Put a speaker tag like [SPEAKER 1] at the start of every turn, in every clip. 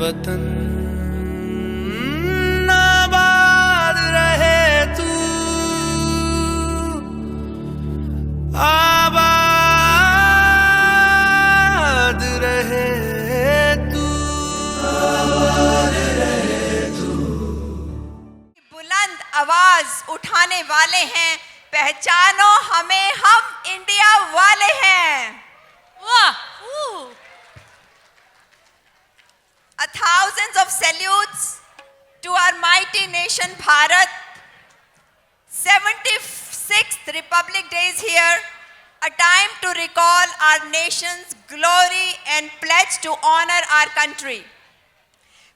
[SPEAKER 1] वतन आबाद रहे तू, आबाद रहे तू, आबाद रहे तू।
[SPEAKER 2] बुलंद आवाज उठाने वाले हैं, पहचानो हमें, हम इंडिया वाले हैं। वाह! Thousands of salutes to our mighty nation Bharat. 76th Republic Day is here, a time to recall our nation's glory and pledge to honor our country.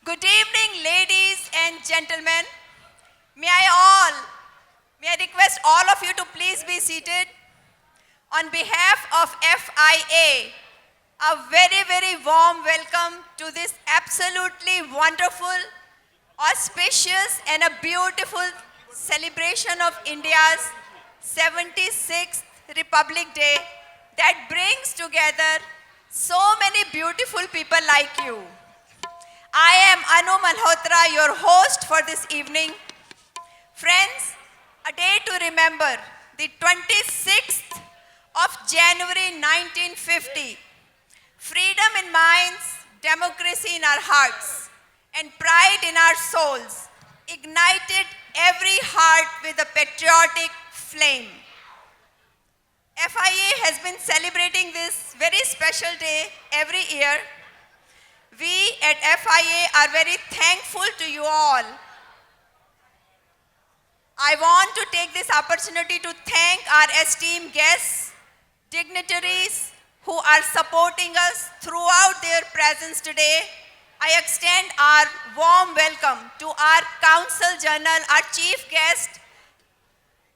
[SPEAKER 2] Good evening, ladies and gentlemen. May I request all of you to please be seated. On behalf of FIA, a very, very warm welcome to this absolutely wonderful, auspicious and a beautiful celebration of India's 76th Republic Day that brings together so many beautiful people like you. I am Anu Malhotra, your host for this evening. Friends, a day to remember, the 26th of January 1950. Freedom in minds, democracy in our hearts, and pride in our souls ignited every heart with a patriotic flame. FIA has been celebrating this very special day every year. We at FIA are very thankful to you all. I want to take this opportunity to thank our esteemed guests, dignitaries, who are supporting us throughout their presence today. I extend our warm welcome to our Consul General, our chief guest,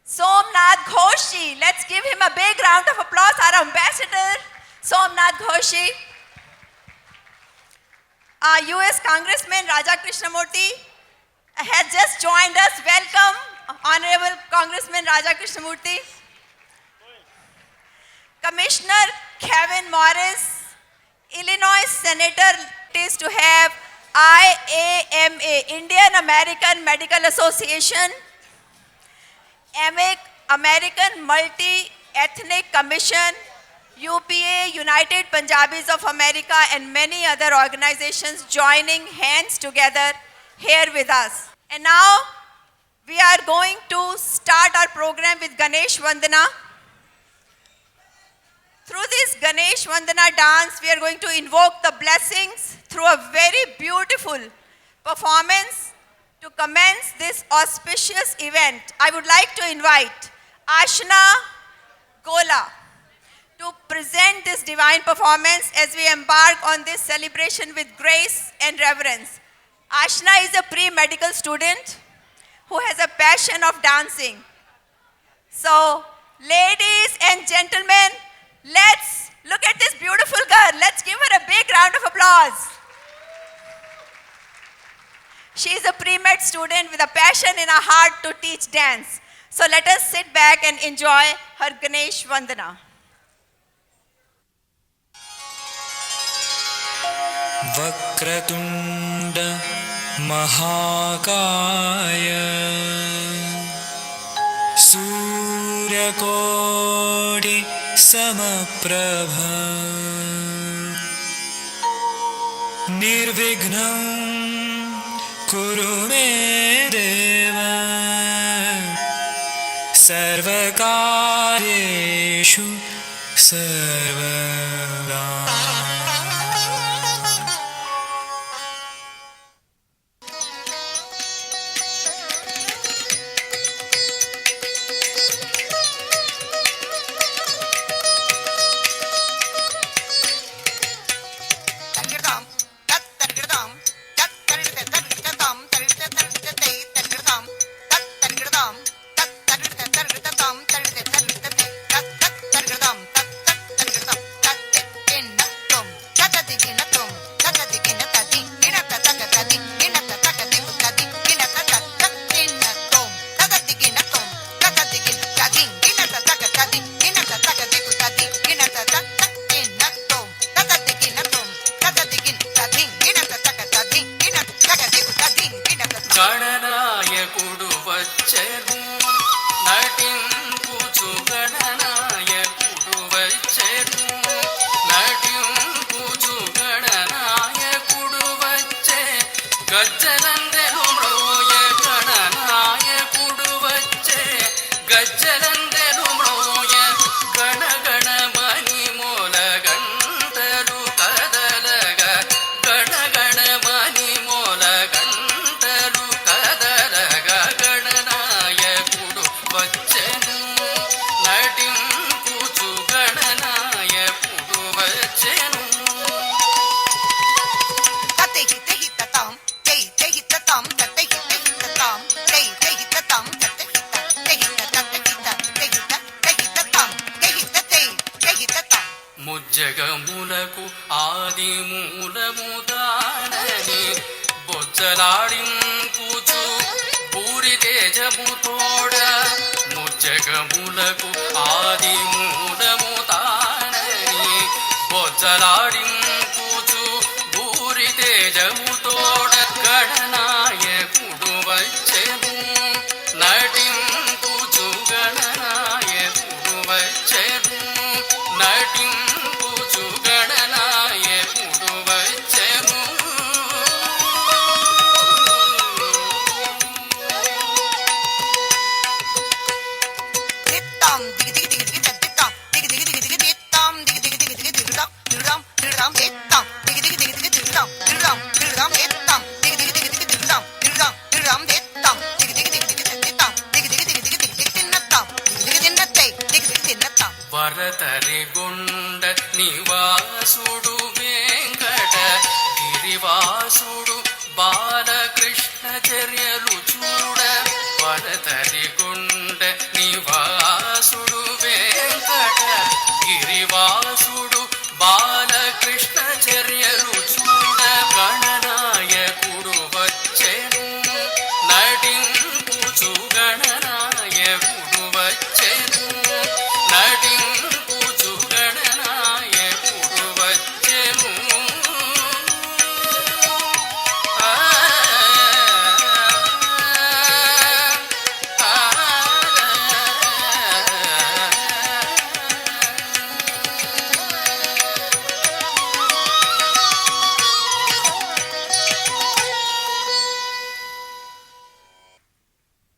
[SPEAKER 2] Somnath Ghoshi. Let's give him a big round of applause, our ambassador, Somnath Ghoshi. Our US Congressman Raja Krishnamurthy has just joined us. Welcome, Honorable Congressman Raja Krishnamurthy. Commissioner Kevin Morris, Illinois Senator, is to have IAMA, Indian American Medical Association, AMIC, American Multi-Ethnic Commission, UPA, United Punjabis of America, and many other organizations joining hands together here with us. And now we are going to start our program with Ganesh Vandana. Through this Ganesh Vandana dance, we are going to invoke the blessings through a very beautiful performance. To commence this auspicious event, I would like to invite Ashna Gola to present this divine performance as we embark on this celebration with grace and reverence. Ashna is a pre-medical student who has a passion of dancing. So, ladies and gentlemen, let's look at this beautiful girl. Let's give her a big round of applause. She is a pre-med student with a passion in her heart to teach dance. So let us sit back and enjoy her Ganesh Vandana.
[SPEAKER 1] Vakratunda Mahakaya Suryakodi Samaprabha Nirvignam Kuru me deva Sarvakaryeshu Sarvada.
[SPEAKER 3] In గణనాయకుడు వచ్చెను నటింపుచు గణనాయకుడు వచ్చెను నటింపుచు గణనాయకుడు వచ్చే గజ్జలందెను మ్రోయ గణనాయకుడు వచ్చే గజ్జలందెను మ్రోయ గణగణమని మూల గంటలు కదలగా గణగణమని మూల గంటలు కదలగా గణనాయకుడు వచ్చెను నటింపుచు గణనాయకుడు వచ్చెను ముజ్జగములకు ఆది మూలముదానని బొజ్జలాడింపుచు పూరి తేజముతోడ ముజ్జగములకు ఆది మూలముదానని బొజ్జలాడింపుచు పూరి తేజముతోడ గణనాయకుడు వచ్చెను నటింపుచు గణనాయకుడు వచ్చెను నటింపుచు గణనాయకుడు వచ్చెను వరతరిగొండ నివాసుడు వెంకట గిరివాసుడు బాలకృష్ణ చర్యలు చూడ వరతరిగొండ నివాసుడు వెంకట గిరివాసుడు బాలకృష్ణ చర్యలు చూడ గణనాయకుడు వచ్చెను నటింపుచు గణనాయకుడు వచ్చెను నటింపుచు గణనాయకుడు వచ్చెను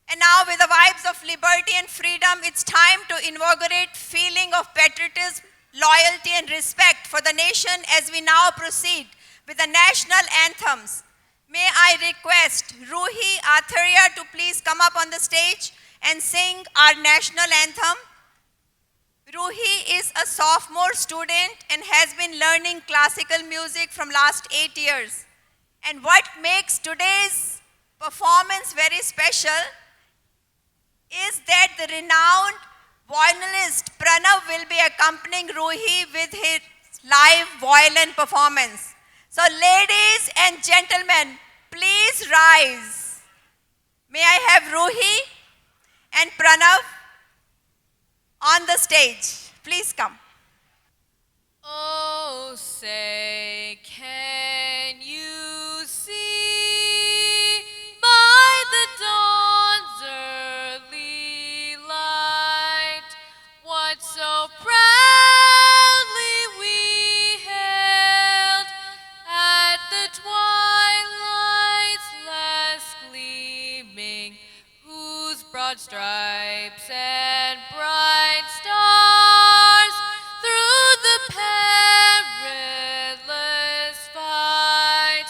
[SPEAKER 2] And now, with the vibes of liberty and freedom, it's time to inaugurate feeling of patriotism, loyalty and respect for the nation as we now proceed with the national anthems. May I request Ruhi Atharya to please come up on the stage and sing our national anthem. Ruhi is a sophomore student and has been learning classical music from last 8 years. And what makes today's performance very special is that the renowned violinist Pranav will be accompanying Ruhi with his live violin performance. So ladies and gentlemen, please rise. May I have Ruhi and Pranav on the stage. Please come.
[SPEAKER 4] Oh, say, can you see by the dawn's early light what so proudly we hailed at the twilight's last gleaming, whose broad stripes and bright stars through the perilous fight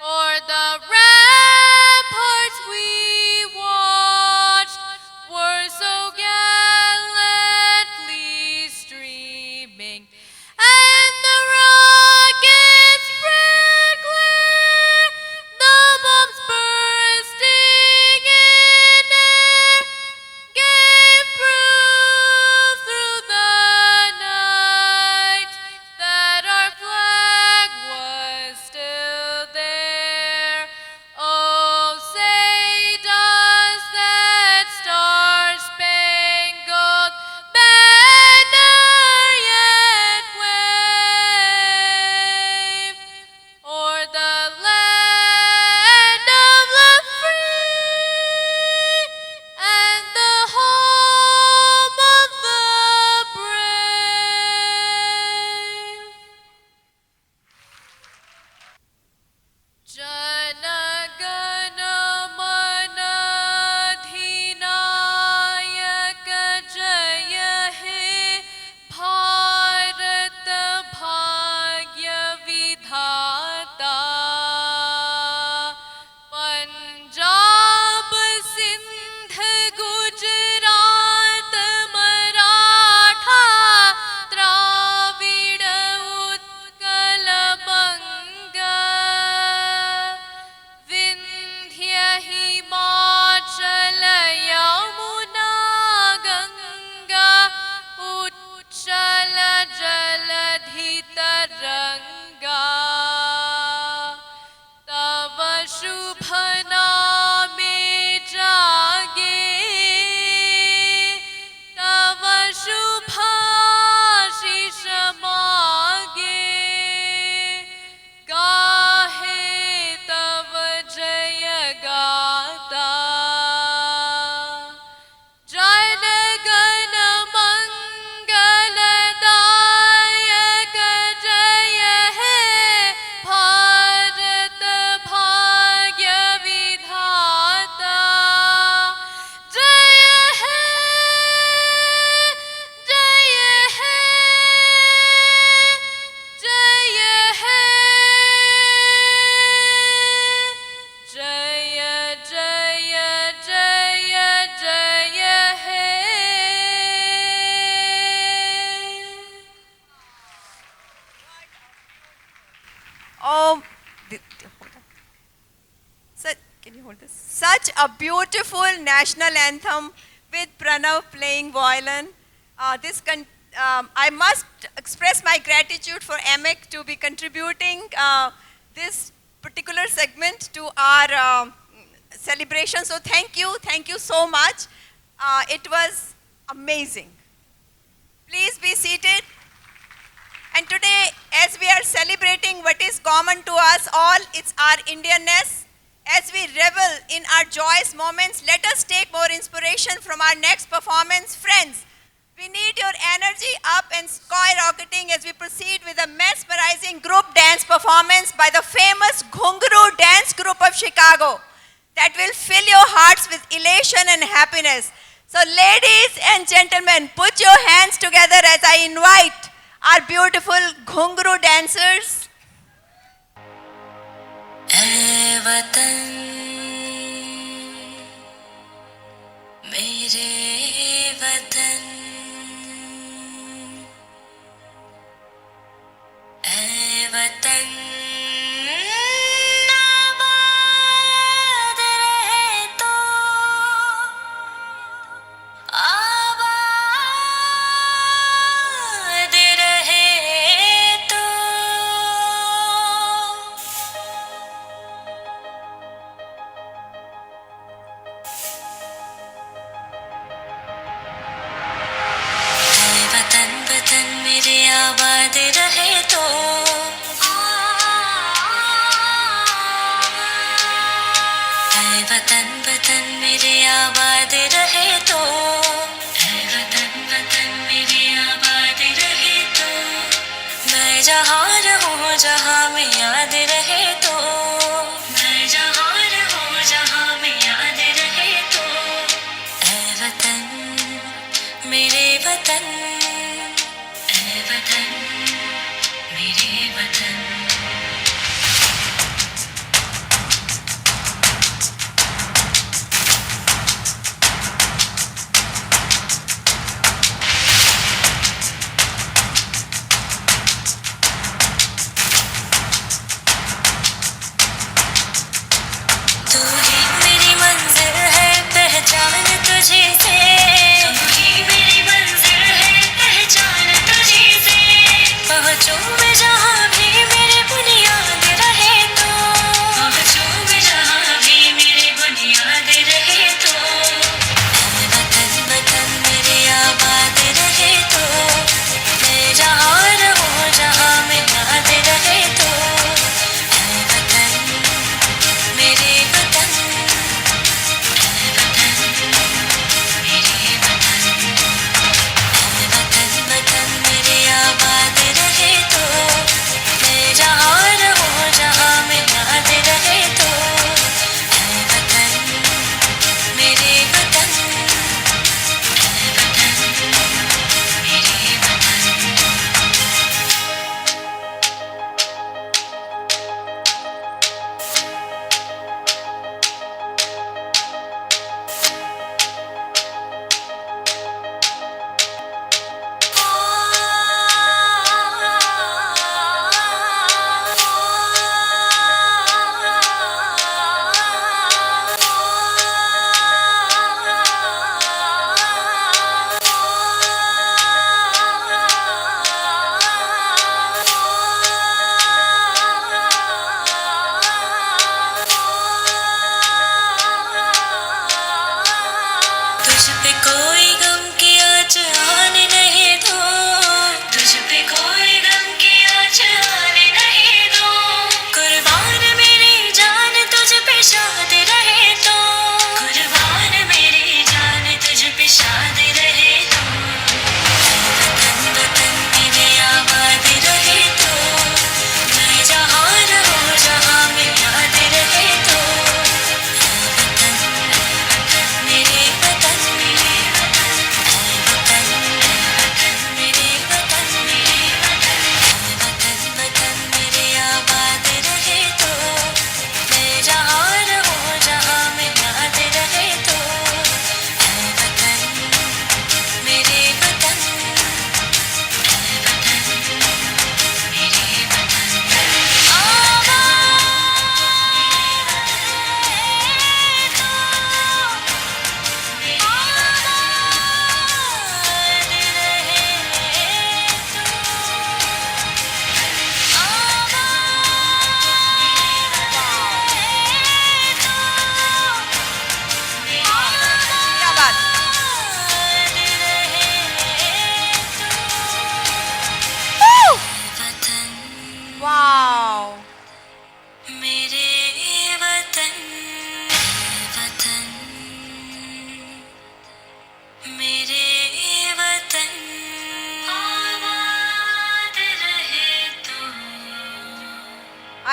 [SPEAKER 4] o'er the ramparts we watched were so gallantly streaming, and the rockets' red glare, the bombs bursting in air, gave
[SPEAKER 2] Can you hold this? Such a beautiful national anthem with Pranav playing violin. I must express my gratitude for AMEC to be contributing this particular segment to our celebration. So thank you so much. It was amazing. Please be seated. And today, as we are celebrating what is common to us all, it's our Indianness. As we revel in our joyous moments, let us take more inspiration from our next performance. Friends, we need your energy up and skyrocketing as we proceed with a mesmerizing group dance performance by the famous Ghungaru Dance Group of Chicago that will fill your hearts with elation and happiness. So ladies and gentlemen, put your hands together as I invite our beautiful Ghungaru dancers.
[SPEAKER 5] ऐ वतन मेरे वतन ऐ वतन आबाद रहे तो आबाद रहे तो वतन वतन मेरे आबाद रहे तो ऐ वतन वतन मेरे आबाद रहे तो ऐ वतन वतन मेरे आबाद रहे तो मैं जहाँ रहूँ जहाँ में याद रहे तो मैं जहाँ रहूँ जहाँ में याद रहे तो ऐ वतन मेरे वतन ऐ वतन मेरे वतन तू ही मेरी मंजिल है पहचान तुझे से तू ही मेरी मंजिल है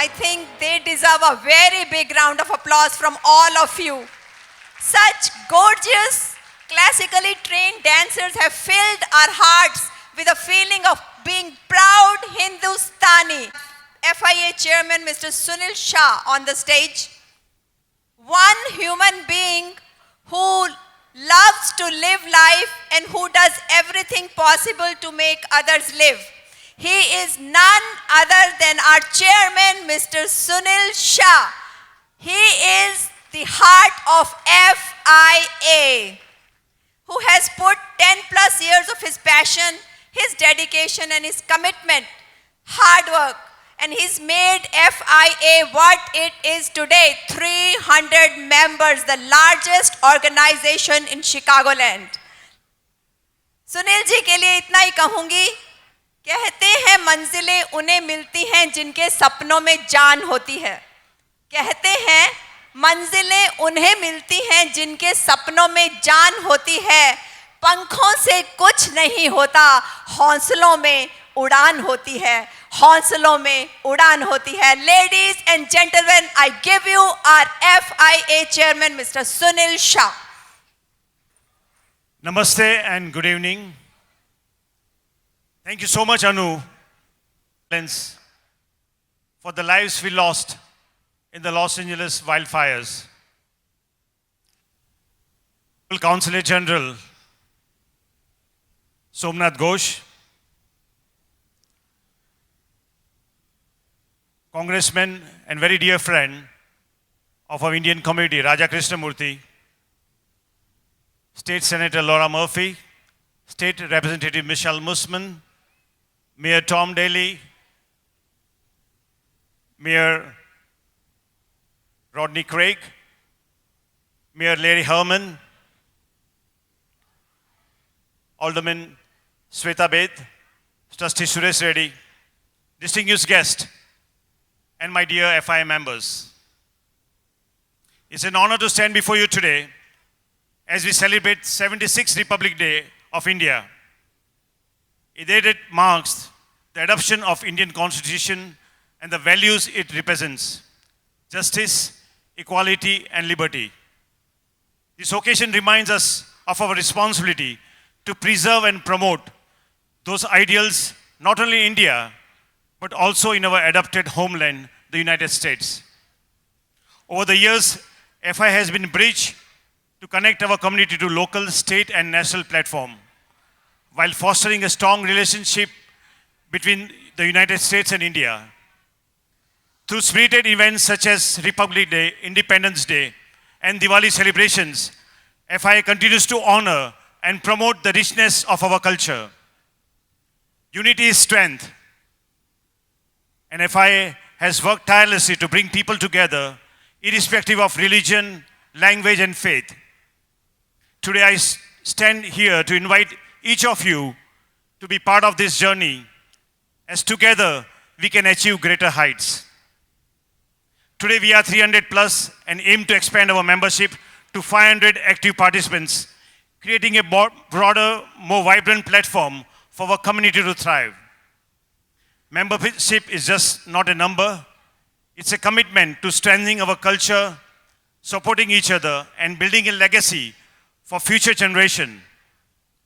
[SPEAKER 2] I think they deserve a very big round of applause from all of you. Such gorgeous, classically trained dancers have filled our hearts with a feeling of being proud Hindustani. FIA Chairman Mr. Sunil Shah on the stage. One human being who loves to live life and who does everything possible to make others live. He is none other than our chairman, Mr. Sunil Shah. He is the heart of FIA, who has put 10 plus years of his passion, his dedication and his commitment, hard work, and he's made FIA what it is today, 300 members, the largest organization in Chicagoland. Sunil ji के लिए इतना ही कहूंगी, कहते हैं मंजिलें उन्हें मिलती हैं जिनके सपनों में जान होती है. कहते हैं मंजिलें उन्हें मिलती हैं जिनके सपनों में जान होती है. पंखों से कुछ नहीं होता, हौसलों में उड़ान होती है. हौसलों में उड़ान होती है. Ladies and gentlemen, I give you our FIA chairman, Mr. Sunil Shah.
[SPEAKER 6] Namaste and good evening. Thank you so much, Anu, for the lives we lost in the Los Angeles wildfires. Consulate General Somnath Ghosh, Congressman and very dear friend of our Indian community, Raja Krishnamurthy, State Senator Laura Murphy, State Representative Michelle Musman, Mayor Tom Daly, Mayor Rodney Craig, Mayor Larry Herman, Alderman Sweta Beth, Trustee Suresh Reddy, distinguished guest, and my dear FIA members. It's an honor to stand before you today as we celebrate 76th Republic Day of India. A day that marks the adoption of Indian Constitution and the values it represents: justice, equality, and liberty. This occasion reminds us of our responsibility to preserve and promote those ideals not only in India, but also in our adopted homeland, the United States. Over the years, FI has been a bridge to connect our community to local, state, and national platform, while fostering a strong relationship between the United States and India. Through spirited events such as Republic Day, Independence Day, and Diwali celebrations, FI continues to honor and promote the richness of our culture. Unity is strength, and FI has worked tirelessly to bring people together, irrespective of religion, language, and faith. Today I stand here to invite each of you to be part of this journey, as together we can achieve greater heights. Today we are 300 plus and aim to expand our membership to 500 active participants, creating a broader, more vibrant platform for our community to thrive. Membership is just not a number, it's a commitment to strengthening our culture, supporting each other, and building a legacy for future generation.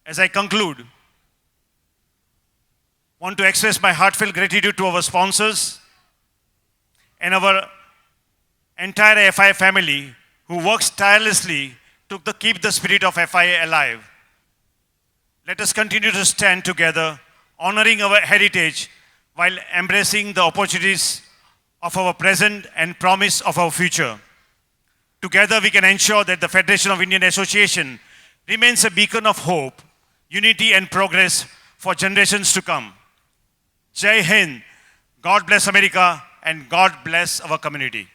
[SPEAKER 6] As I conclude, I want to express my heartfelt gratitude to our sponsors and our entire FIA family who works tirelessly to keep the spirit of FIA alive. Let us continue to stand together, honoring our heritage while embracing the opportunities of our present and promise of our future. Together we can ensure that the Federation of Indian Association remains a beacon of hope, unity and progress for generations to come. Jai Hind, God bless America, and God bless our community.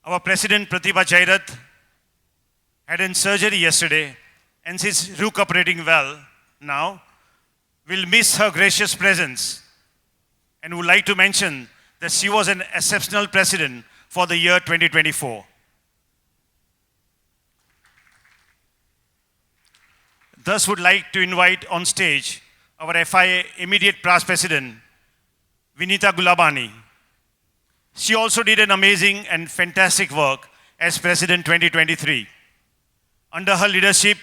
[SPEAKER 6] Our President Pratibha Jairath had in surgery yesterday and she's recuperating well now. We'll miss her gracious presence and would like to mention that she was an exceptional president for the year 2024. Thus would like to invite on stage our FIA immediate past president, Vinita Gulabani. She also did an amazing and fantastic work as President 2023. Under her leadership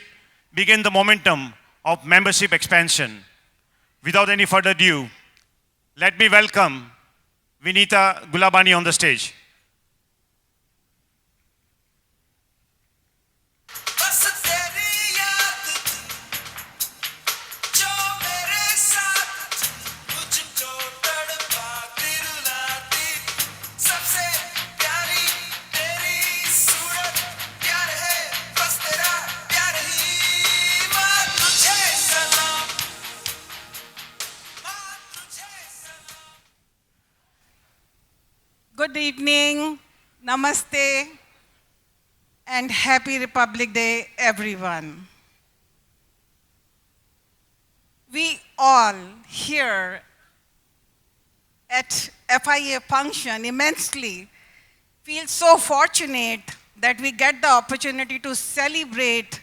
[SPEAKER 6] began the momentum of membership expansion. Without any further ado, let me welcome Vinita Gulabani on the stage.
[SPEAKER 7] Good evening, namaste, and happy Republic Day, everyone. We all here at FIA function immensely feel so fortunate that we get the opportunity to celebrate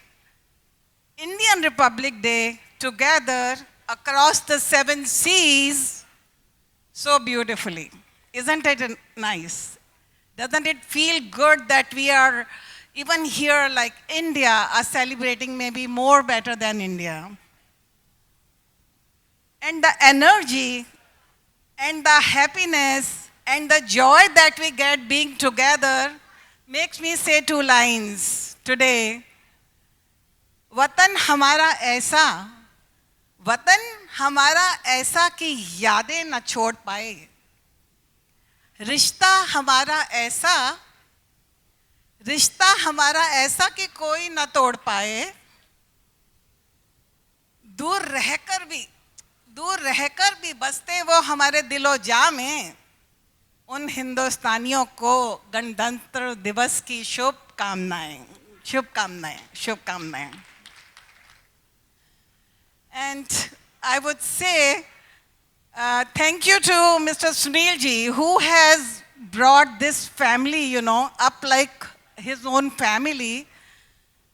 [SPEAKER 7] Indian Republic Day together across the 7 seas so beautifully. Isn't it nice? Doesn't it feel good that we are, even here like India, are celebrating maybe more better than India? And the energy and the happiness and the joy that we get being together makes me say 2 lines today. वतन हमारा ऐसा कि यादें न छोड़ पाए, रिश्ता हमारा ऐसा कि कोई न तोड़ पाए, दूर रहकर भी बसते वो हमारे दिलो जा में, उन हिंदुस्तानियों को गणतंत्र दिवस की शुभकामनाएं. And I would say thank you to Mr. Sunil ji, who has brought this family, up like his own family.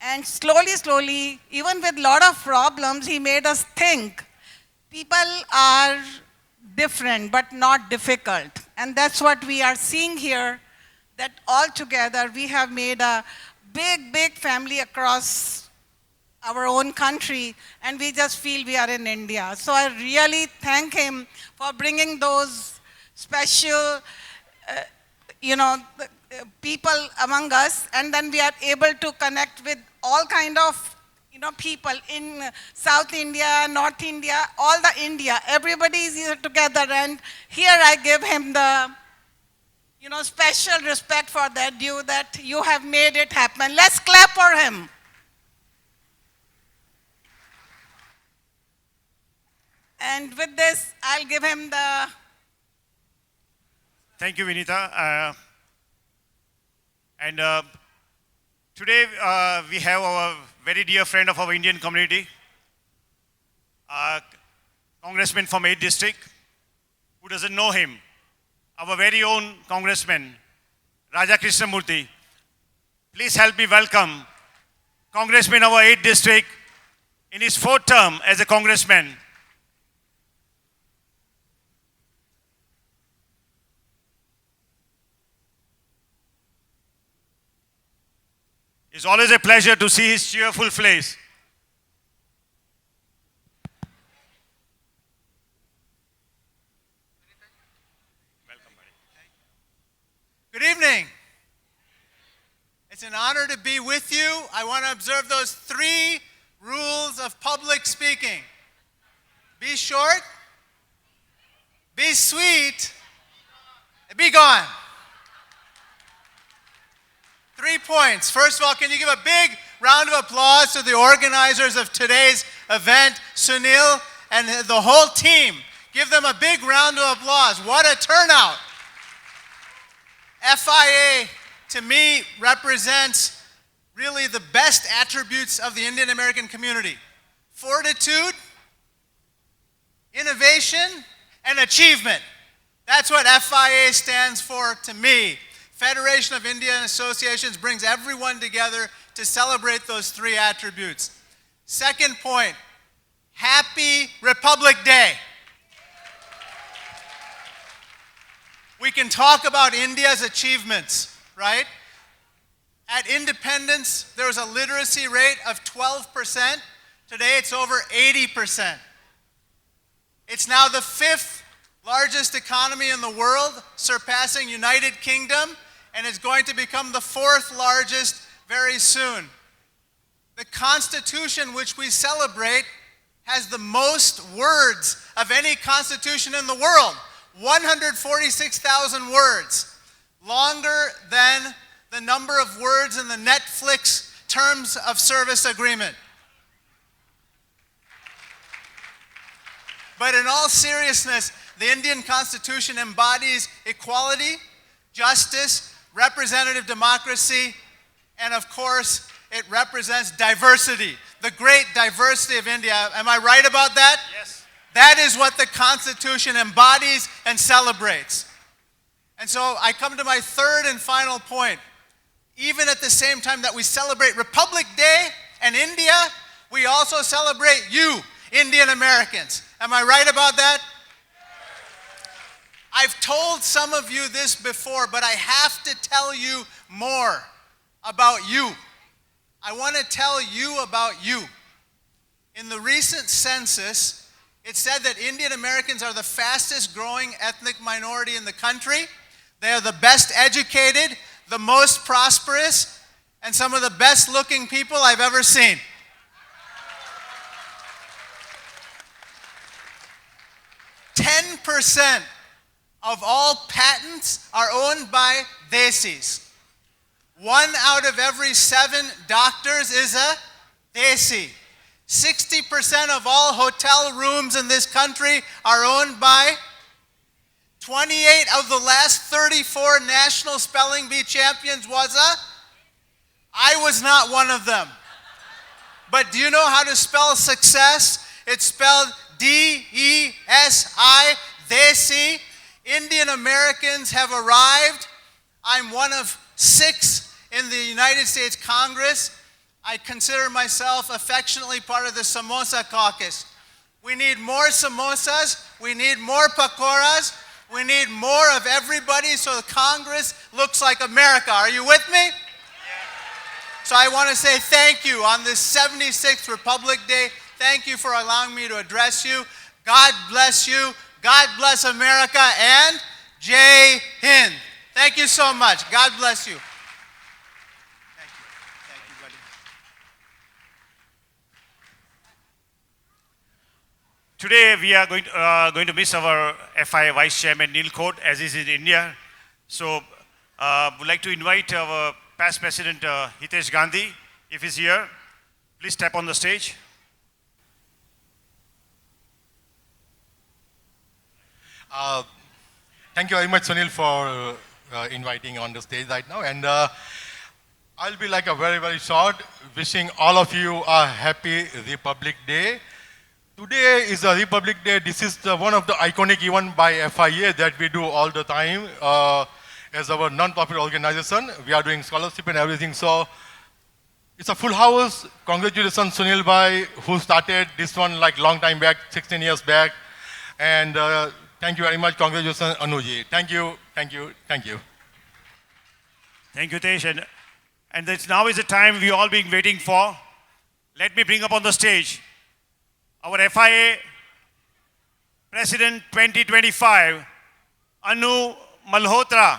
[SPEAKER 7] And slowly, even with a lot of problems, he made us think people are different but not difficult. And that's what we are seeing here, that all together we have made a big family across our own country, and we just feel we are in India. So I really thank him for bringing those special, people among us, and then we are able to connect with all kind of, people in South India, North India, all the India. Everybody is here together, and here I give him the, special respect for that due that you have made it happen. Let's clap for him. And with this, I'll give him the...
[SPEAKER 6] Thank you, Vinita. Today we have our very dear friend of our Indian community, Congressman from 8th District. Who doesn't know him? Our very own Congressman, Raja Krishnamurthy. Please help me welcome Congressman of our 8th District in his 4th term as a Congressman. It's always a pleasure to see his cheerful face. Welcome, buddy.
[SPEAKER 8] Good evening. It's an honor to be with you. I want to observe those 3 rules of public speaking. Be short, be sweet, and be gone. 3 points. First of all, can you give a big round of applause to the organizers of today's event, Sunil and the whole team. Give them a big round of applause. What a turnout. FIA, to me, represents really the best attributes of the Indian American community. Fortitude, innovation, and achievement. That's what FIA stands for to me. Federation of Indian Associations brings everyone together to celebrate those 3 attributes. Second point, Happy Republic Day. We can talk about India's achievements, right? At independence, there was a literacy rate of 12%. Today, it's over 80%. It's now the 5th largest economy in the world, surpassing United Kingdom, and is going to become the 4th largest very soon. The Constitution, which we celebrate, has the most words of any constitution in the world. 146,000 words, longer than the number of words in the Netflix Terms of Service Agreement. But in all seriousness, the Indian Constitution embodies equality, justice, representative democracy, and of course, it represents diversity, the great diversity of India. Am I right about that?
[SPEAKER 6] Yes.
[SPEAKER 8] That is what the Constitution embodies and celebrates. And so I come to my third and final point. Even at the same time that we celebrate Republic Day and India, we also celebrate you, Indian Americans. Am I right about that? I've told some of you this before, but I have to tell you more about you. I want to tell you about you. In the recent census, it said that Indian Americans are the fastest growing ethnic minority in the country. They are the best educated, the most prosperous, and some of the best looking people I've ever seen. 10% of all patents are owned by Desis. 1 out of every 7 doctors is a Desi. 60% of all hotel rooms in this country are owned by 28 of the last 34 national spelling bee champions I was not one of them. But do you know how to spell success? It's spelled D-E-S-I, Desi. Indian Americans have arrived. I'm one of 6 in the United States Congress. I consider myself affectionately part of the Samosa Caucus. We need more samosas. We need more pakoras. We need more of everybody so Congress looks like America. Are you with me? So I want to say thank you on this 76th Republic Day. Thank you for allowing me to address you. God bless you. God bless America, and Jai Hind. Thank you so much. God bless you. Thank you. Thank you, buddy.
[SPEAKER 6] Today we are going to miss our FI Vice Chairman Neil Cote as he's in India. So would like to invite our past President Hitesh Gandhi, if he's here. Please step on the stage.
[SPEAKER 9] Thank you very much, Sunil, for inviting on the stage right now. And I'll be like a very, very short, wishing all of you a happy Republic Day. Today is a Republic Day. This is one of the iconic events by FIA that we do all the time as our non-profit organization. We are doing scholarship and everything. So it's a full house. Congratulations, Sunil Bhai, who started this one like long time back, 16 years back. And thank you very much. Congratulations, Anuji. Thank you, thank you, thank you.
[SPEAKER 6] Thank you, Tesh. And now is the time we all been waiting for. Let me bring up on the stage our FIA President 2025, Anu Malhotra.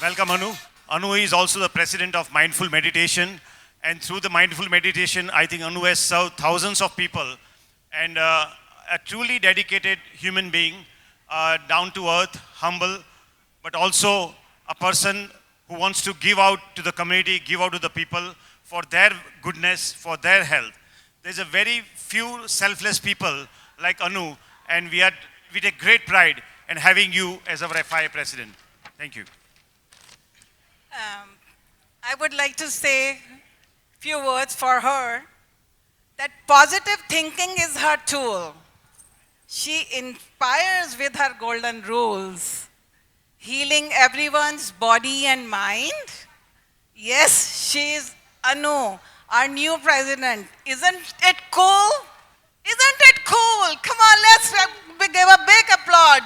[SPEAKER 6] Welcome, Anu. Anu is also the president of Mindful Meditation. And through the Mindful Meditation, I think Anu has served thousands of people. And a truly dedicated human being, down to earth, humble, but also a person who wants to give out to the community, give out to the people for their goodness, for their health. There's a very few selfless people like Anu, and we take great pride in having you as our FIA president. Thank you.
[SPEAKER 7] I would like to say a few words for her, that positive thinking is her tool. She inspires with her golden rules, healing everyone's body and mind. Yes, she is Anu, our new president. Isn't it cool? Isn't it cool? Come on, let's give a big applaud.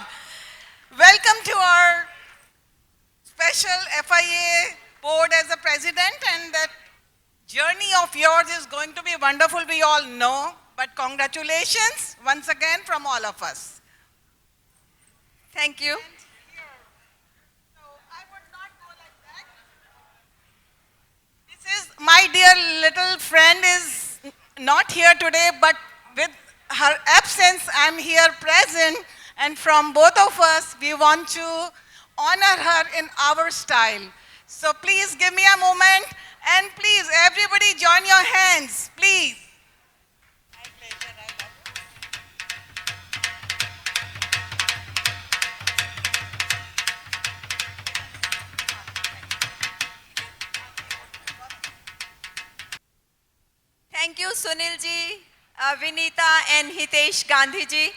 [SPEAKER 7] Welcome to our special FIA board as a president, and that journey of yours is going to be wonderful, we all know, but congratulations once again from all of us.
[SPEAKER 2] Thank you.
[SPEAKER 7] So I would not go like that. This is my dear little friend is not here today, but with her absence, I'm here present, and from both of us, we want to honor her in our style. So please give me a moment, and please, everybody join your hands, please. My pleasure, I love you.
[SPEAKER 2] Thank you, Sunil ji, Vinita and Hitesh Gandhi ji.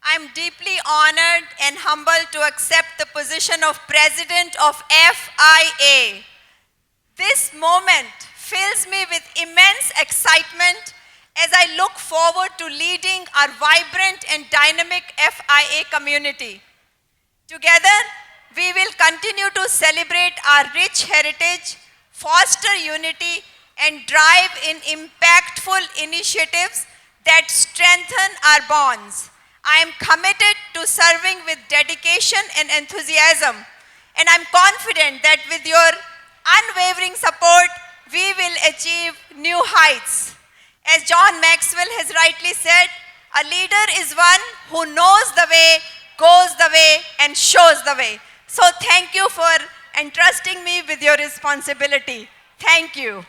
[SPEAKER 2] I'm deeply honored and humbled to accept the position of President of FIA. This moment fills me with immense excitement as I look forward to leading our vibrant and dynamic FIA community. Together, we will continue to celebrate our rich heritage, foster unity, and drive in impactful initiatives that strengthen our bonds. I am committed to serving with dedication and enthusiasm, and I'm confident that with your unwavering support, we will achieve new heights. As John Maxwell has rightly said, a leader is one who knows the way, goes the way, and shows the way. So thank you for entrusting me with your responsibility. Thank you.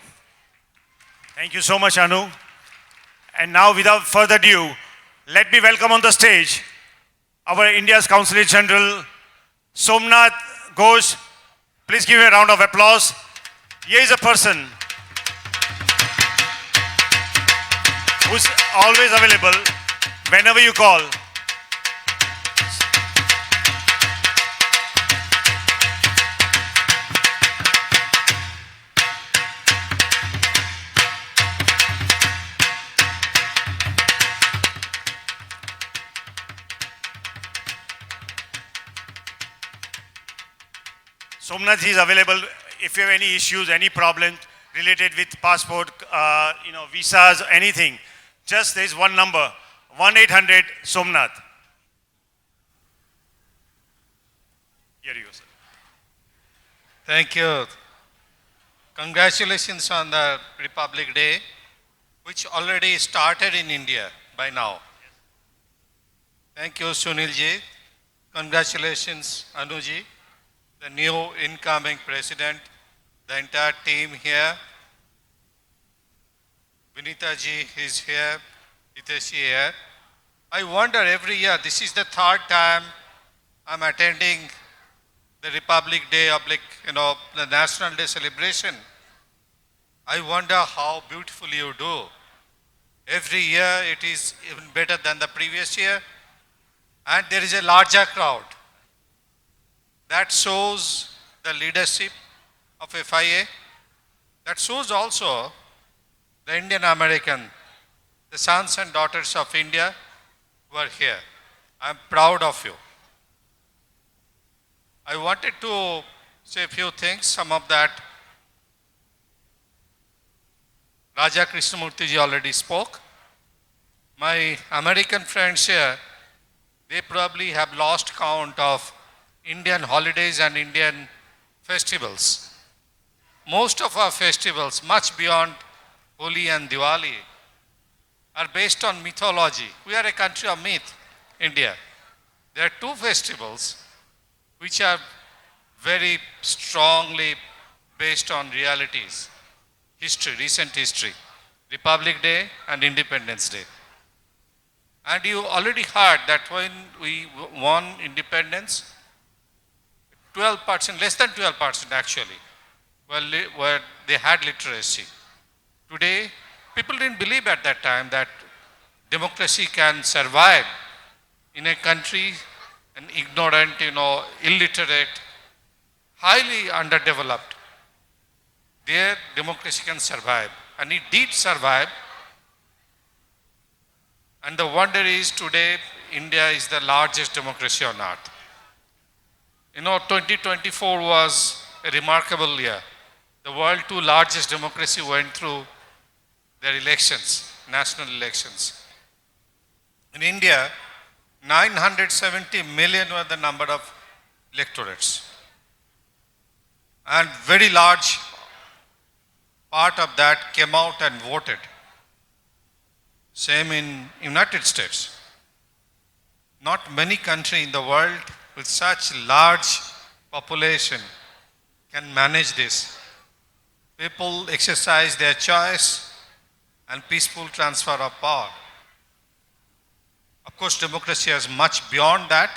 [SPEAKER 6] Thank you so much, Anu. And now, without further ado, let me welcome on the stage our India's Consulate General, Somnath Ghosh. Please give him a round of applause. He is a person who's always available whenever you call. Somnath is available if you have any issues, any problem related with passport, visas, anything. Just there is one number, 1-800-SOMNATH. Here you go, sir.
[SPEAKER 10] Thank you. Congratulations on the Republic Day, which already started in India by now. Thank you, Sunil ji. Congratulations, Anu ji, the new incoming president, the entire team here. Vinita ji is here, Hitesh here. I wonder every year, this is the third time I'm attending the Republic Day, the National Day celebration. I wonder how beautifully you do. Every year it is even better than the previous year, and there is a larger crowd. That shows the leadership of FIA. That shows also the Indian American, the sons and daughters of India who are here. I am proud of you. I wanted to say a few things, some of that Raja Krishnamurti ji already spoke. My American friends here, they probably have lost count of Indian holidays and Indian festivals. Most of our festivals, much beyond Holi and Diwali, are based on mythology. We are a country of myth, India. There are two festivals which are very strongly based on realities, history, recent history, Republic Day and Independence Day. And you already heard that when we won independence, 12%, less than 12% actually, where they had literacy. Today, people didn't believe at that time that democracy can survive in a country, an ignorant, illiterate, highly underdeveloped. There, democracy can survive. And it did survive. And the wonder is today, India is the largest democracy on earth. 2024 was a remarkable year. The world's two largest democracy went through their elections, national elections. In India, 970 million were the number of electorates. And very large part of that came out and voted. Same in United States. Not many countries in the world with such large population can manage this. People exercise their choice and peaceful transfer of power. Of course, democracy is much beyond that.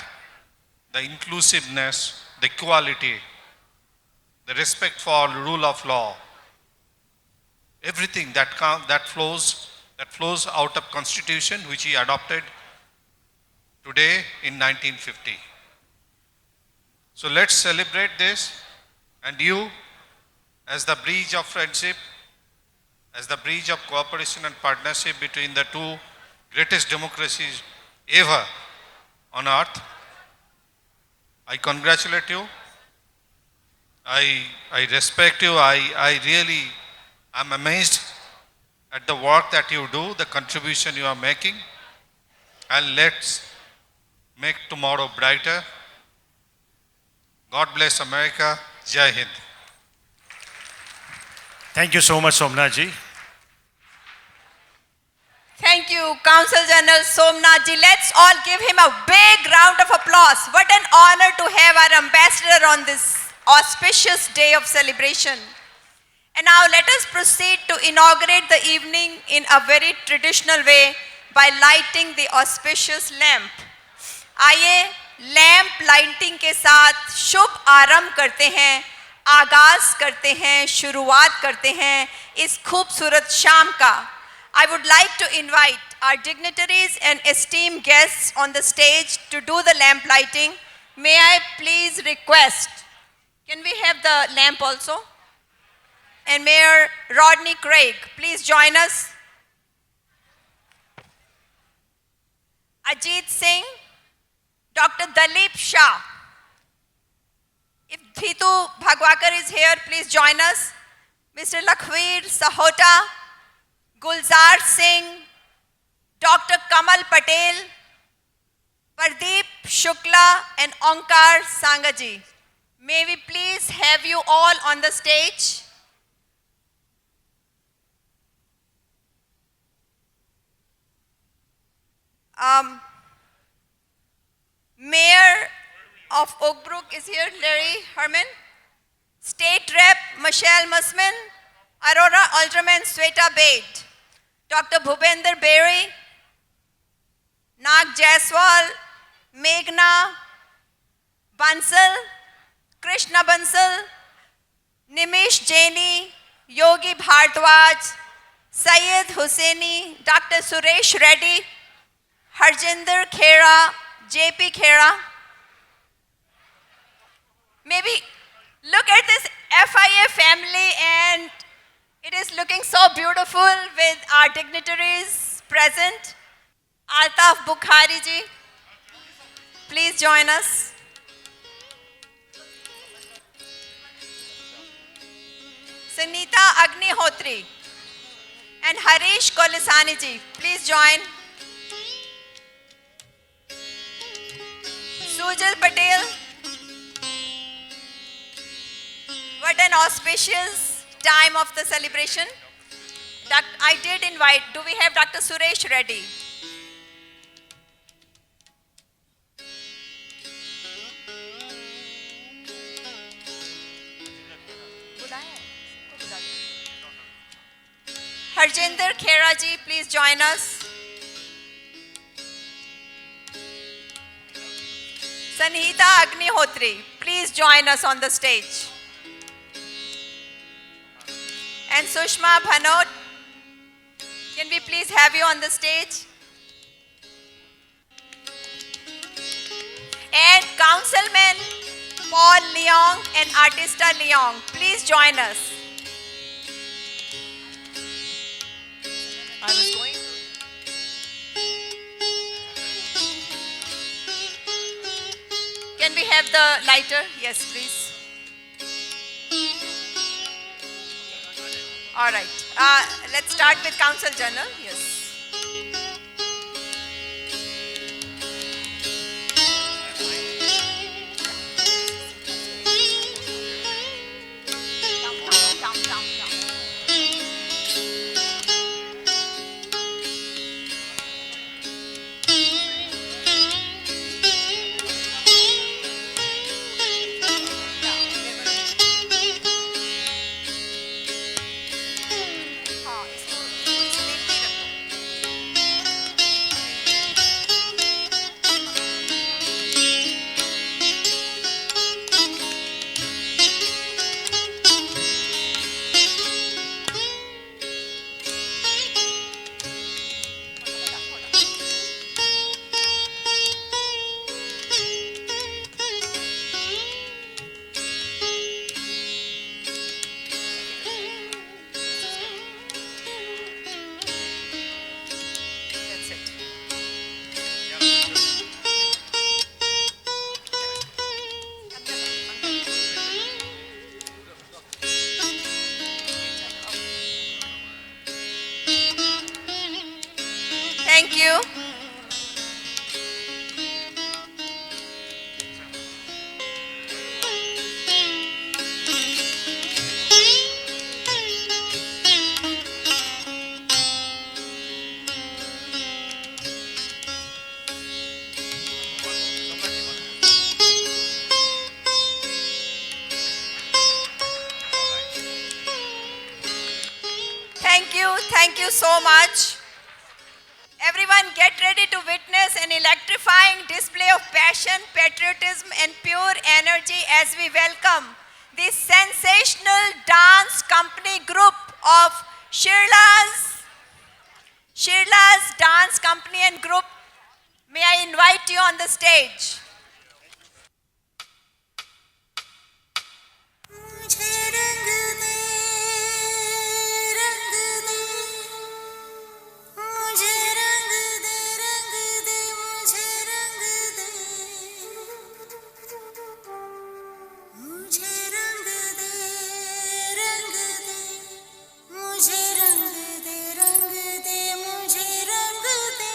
[SPEAKER 10] The inclusiveness, the equality, the respect for rule of law, everything that flows out of Constitution which he adopted today in 1950. So let's celebrate this, and you, as the bridge of friendship, as the bridge of cooperation and partnership between the two greatest democracies ever on earth, I congratulate you. I respect you. I really am amazed at the work that you do, the contribution you are making, and let's make tomorrow brighter. God bless America. Jai Hind.
[SPEAKER 6] Thank you so much, Somnath ji.
[SPEAKER 2] Thank you, Council General Somnath ji. Let's all give him a big round of applause. What an honor to have our ambassador on this auspicious day of celebration. And now let us proceed to inaugurate the evening in a very traditional way by lighting the auspicious lamp. आइए lamp lighting के साथ शुभ आरंभ करते हैं, आगाज करते हैं, शुरुआत करते हैं इस खूबसूरत शाम का. I would like to invite our dignitaries and esteemed guests on the stage to do the lamp lighting. May I please request, can we have the lamp also? And Mayor Rodney Craig, please join us. Ajit Singh, Dr. Dalip Shah. If Thitu Bhagwakar is here, please join us. Mr. Lakhvir Sahota, Gulzar Singh, Dr. Kamal Patel, Pardeep Shukla and Onkar Sangaji. May we please have you all on the stage. Mayor of Oak Brook is here, Larry Herman. State Rep Michelle Musman, Aurora Alderman Sweta Bate, Dr. Bhupender Berry, Nag Jaiswal, Meghna Bansal, Krishna Bansal, Nimish Jaini, Yogi Bhardwaj, Syed Hussaini, Dr. Suresh Reddy, Harjinder Khera, JP Khera. Maybe look at this FIA family, and it is looking so beautiful with our dignitaries present. Altaf Bukhari ji, please join us. Sunita Agnihotri and Harish Kolisani ji, please join. Sujal Patel. What an auspicious time of the celebration. I did invite, do we have Dr. Suresh Reddy? Harjinder Khera ji, please join us. Sanhita Agnihotri, please join us on the stage. and Sushma Bhanot. Can we please have you on the stage? And Councilman Paul Leong and Artista Leong, please join us. I was going to. Can we have the lighter? Yes, please. All right. Let's start with Council General. Yes. That's it. Thank you. Thank you so much. Everyone get ready to witness an electrifying display of passion, patriotism and pure energy as we welcome this sensational dance company group of Shirla's Dance Company and Group. May I invite you on the stage.
[SPEAKER 5] मुझे रंग दे रंग दे मुझे रंग दे रंग दे मुझे रंग दे मुझे रंग दे रंग दे मुझे रंग दे रंग दे मुझे रंग दे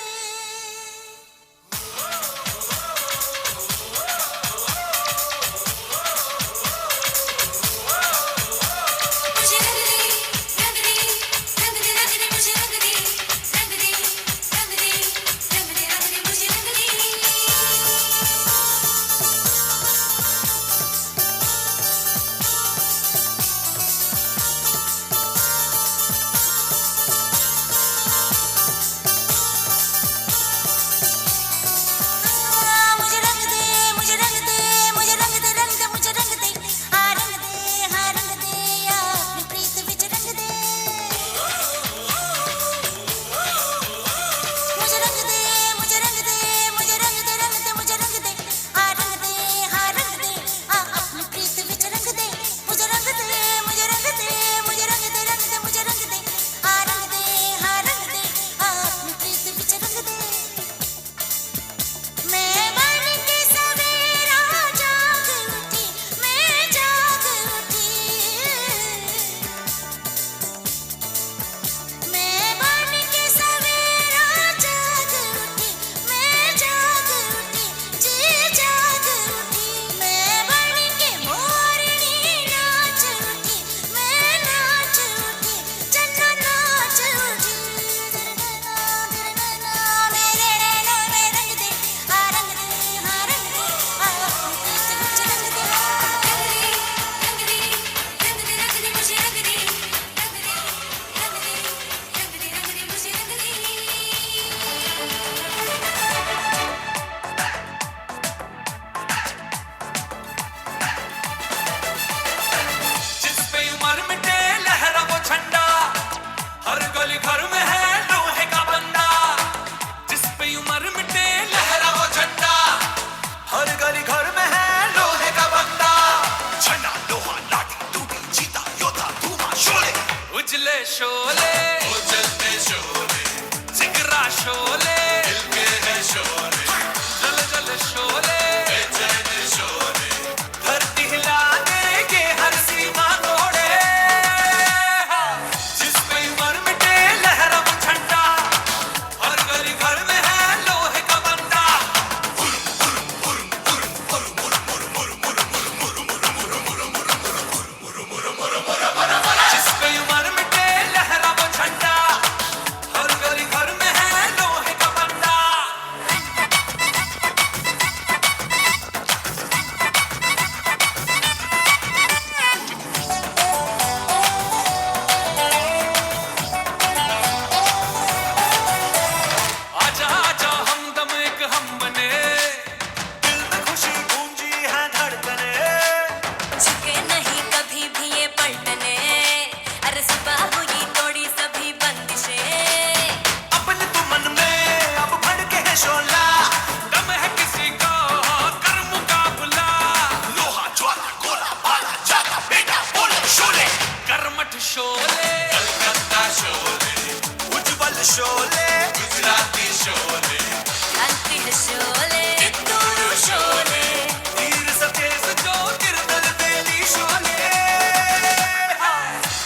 [SPEAKER 3] शोले ओ चलते शोले जिगरा शोले दिल के है शोले जल जल शोले बेचैन शोले धरती हिला देंगे हर सीमा तोड़े जिस पे उमर मिटे लहरा वो झंडा हर गली घर में है लोहे का बंदा जिस पे उमर मिटे लहरा वो झंडा हर गली घर में है लोहे का बंदा आजा आजा हमदम एक हम बने दिल में खुशी गूंजी है धड़कने
[SPEAKER 5] झुके नहीं कभी भी ये पलटने अरे सुबह हुई तोड़ी सभी बंदिशें
[SPEAKER 3] अपन तू मन में अब भड़के है शोला दम है किसी का कर मुकाबला लोहा ज्वाला गोला बाला जागा बेटा बोले शोले कर्मठ शोले कलकत्ता शोले उज्जवल शोले गुजराती शोले
[SPEAKER 5] क्रांति है शोले तोरू शोले
[SPEAKER 3] तीर सफेद जो गिरदल बेली शोले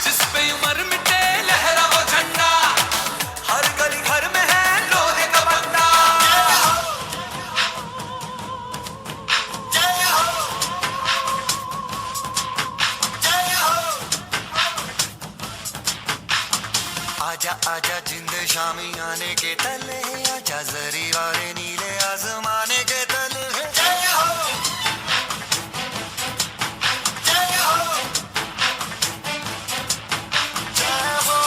[SPEAKER 3] जिस पे उमर मिटे लहरा वो झंडा हर गली घर में है लोहे का बंदा
[SPEAKER 11] आजा आजा जिंद शामी आने के तले आजा जरी वाले नीले आसमाने के तले जय हो जय हो जय हो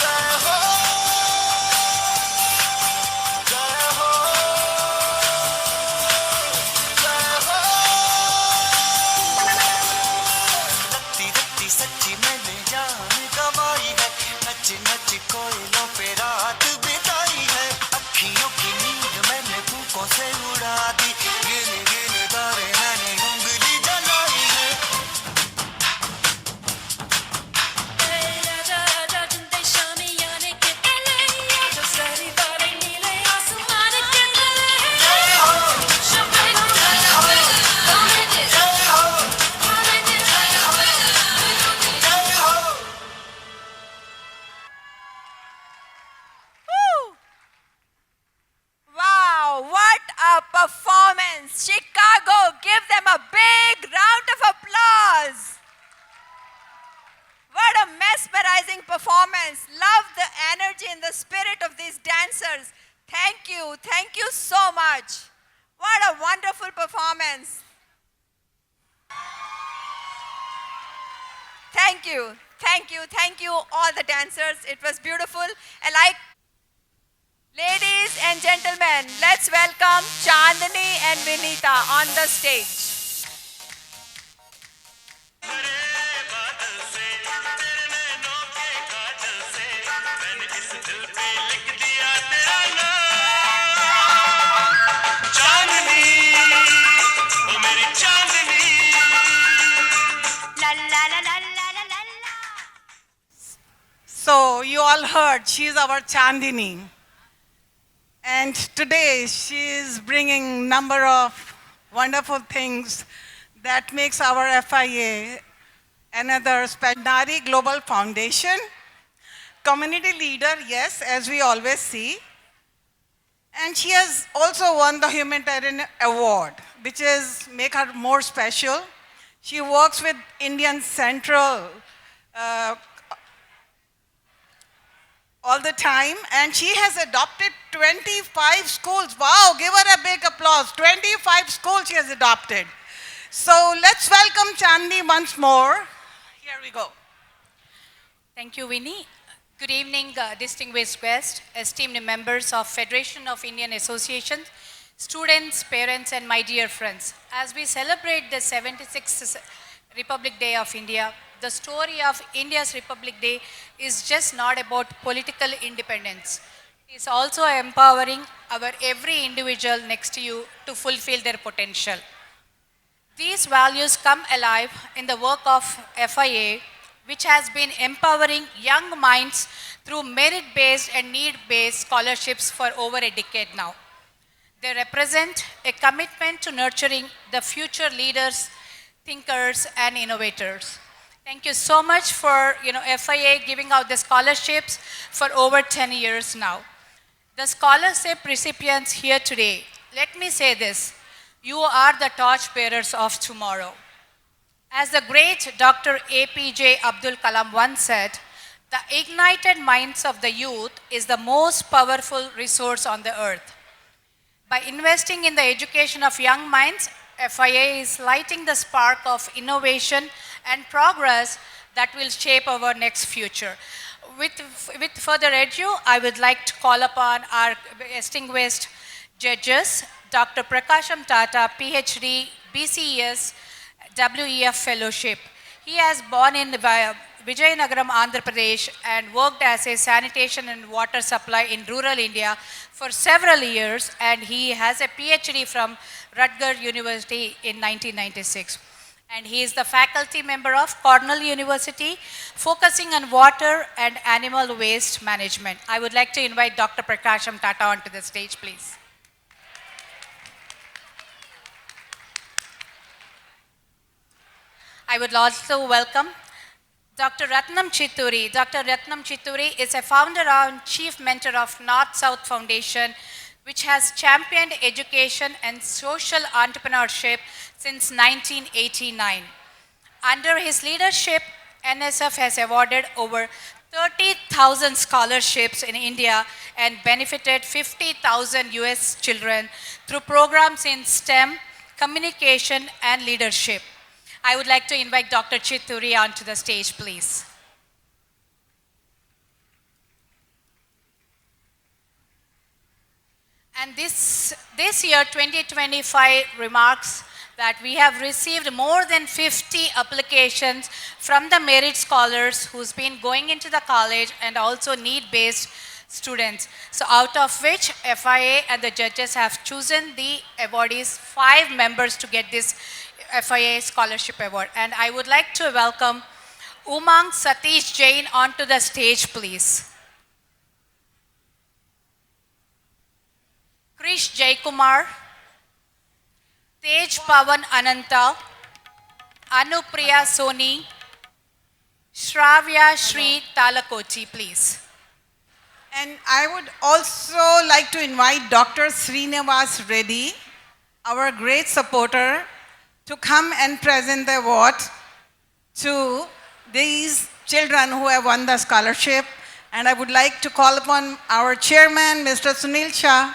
[SPEAKER 11] जय हो जय हो जय हो रत्ती रत्ती सच्ची मैंने जान गवाई है नच नच कोयलों पे रात बिताई है अखियों की नींद मैंने फूकों से उड़ा दी गिन गिन तारे मैंने उंगली जलाई है
[SPEAKER 5] आजा आजा जिंदे शामी आने के तले आजा सारी वाले नीले आसमान के तले
[SPEAKER 11] जय हो
[SPEAKER 5] शोले जय हो जय हो
[SPEAKER 11] जय हो
[SPEAKER 2] Wow, what a performance! Chicago, give them a big round of applause. What a mesmerizing performance. Love the energy and the spirit of these dancers. Thank you so much. What a wonderful performance. Thank you, all the dancers. It was beautiful. Ladies and gentlemen, let's welcome Chandni and Vinita on the stage.
[SPEAKER 7] So you all heard, she's our Chandini. And today she is bringing number of wonderful things that makes our FIA another Nari Global Foundation. Community leader, yes, as we always see. And she has also won the humanitarian award, which is make her more special. She works with Indian Central all the time, and she has adopted 25 schools. Wow, give her a big applause. 25 schools she has adopted. So let's welcome Chandni once more. Here we go.
[SPEAKER 12] Thank you, Winnie. Good evening, distinguished guests, esteemed members of Federation of Indian Associations, students, parents, and my dear friends. As we celebrate the 76th Republic Day of India, the story of India's Republic Day is just not about political independence. It's also empowering our every individual next to you to fulfill their potential. These values come alive in the work of FIA which has been empowering young minds through merit-based and need-based scholarships for over a decade now. They represent a commitment to nurturing the future leaders, thinkers, and innovators. Thank you so much for FIA giving out the scholarships for over 10 years now. The scholarship recipients here today, let me say this, you are the torch bearers of tomorrow. As the great Dr. APJ Abdul Kalam once said, the ignited minds of the youth is the most powerful resource on the earth. By investing in the education of young minds, FIA is lighting the spark of innovation and progress that will shape our next future. With further ado, I would like to call upon our distinguished judges, Dr. Prakasham Tata, PhD, BCES, WEF Fellowship. He has born in Vijayanagaram, Andhra Pradesh and worked as a sanitation and water supply in rural India for several years, and he has a PhD from Rutgers University in 1996. And he is the faculty member of Cornell University, focusing on water and animal waste management. I would like to invite Dr. Prakasham Tata onto the stage, please. I would also welcome Dr. Ratnam Chitturi. Dr. Ratnam Chitturi is a founder and chief mentor of North-South Foundation, which has championed education and social entrepreneurship since 1989. Under his leadership, NSF has awarded over 30,000 scholarships in India and benefited 50,000 US children through programs in STEM, communication, and leadership. I would like to invite Dr. Chitturi onto the stage, please. And this year, 2025, remarks that we have received more than 50 applications from the merit scholars who's been going into the college and also need-based students. So out of which FIA and the judges have chosen the awardees, 5 members to get this FIA Scholarship Award. And I would like to welcome Umang Satish Jain onto the stage, please. Krish Jaikumar, Tej Pavan Ananta, Anupriya Soni, Shravya Shri Talakoti, please.
[SPEAKER 7] And I would also like to invite Dr. Srinivas Reddy, our great supporter, to come and present the award to these children who have won the scholarship. And I would like to call upon our chairman, Mr. Sunil Shah,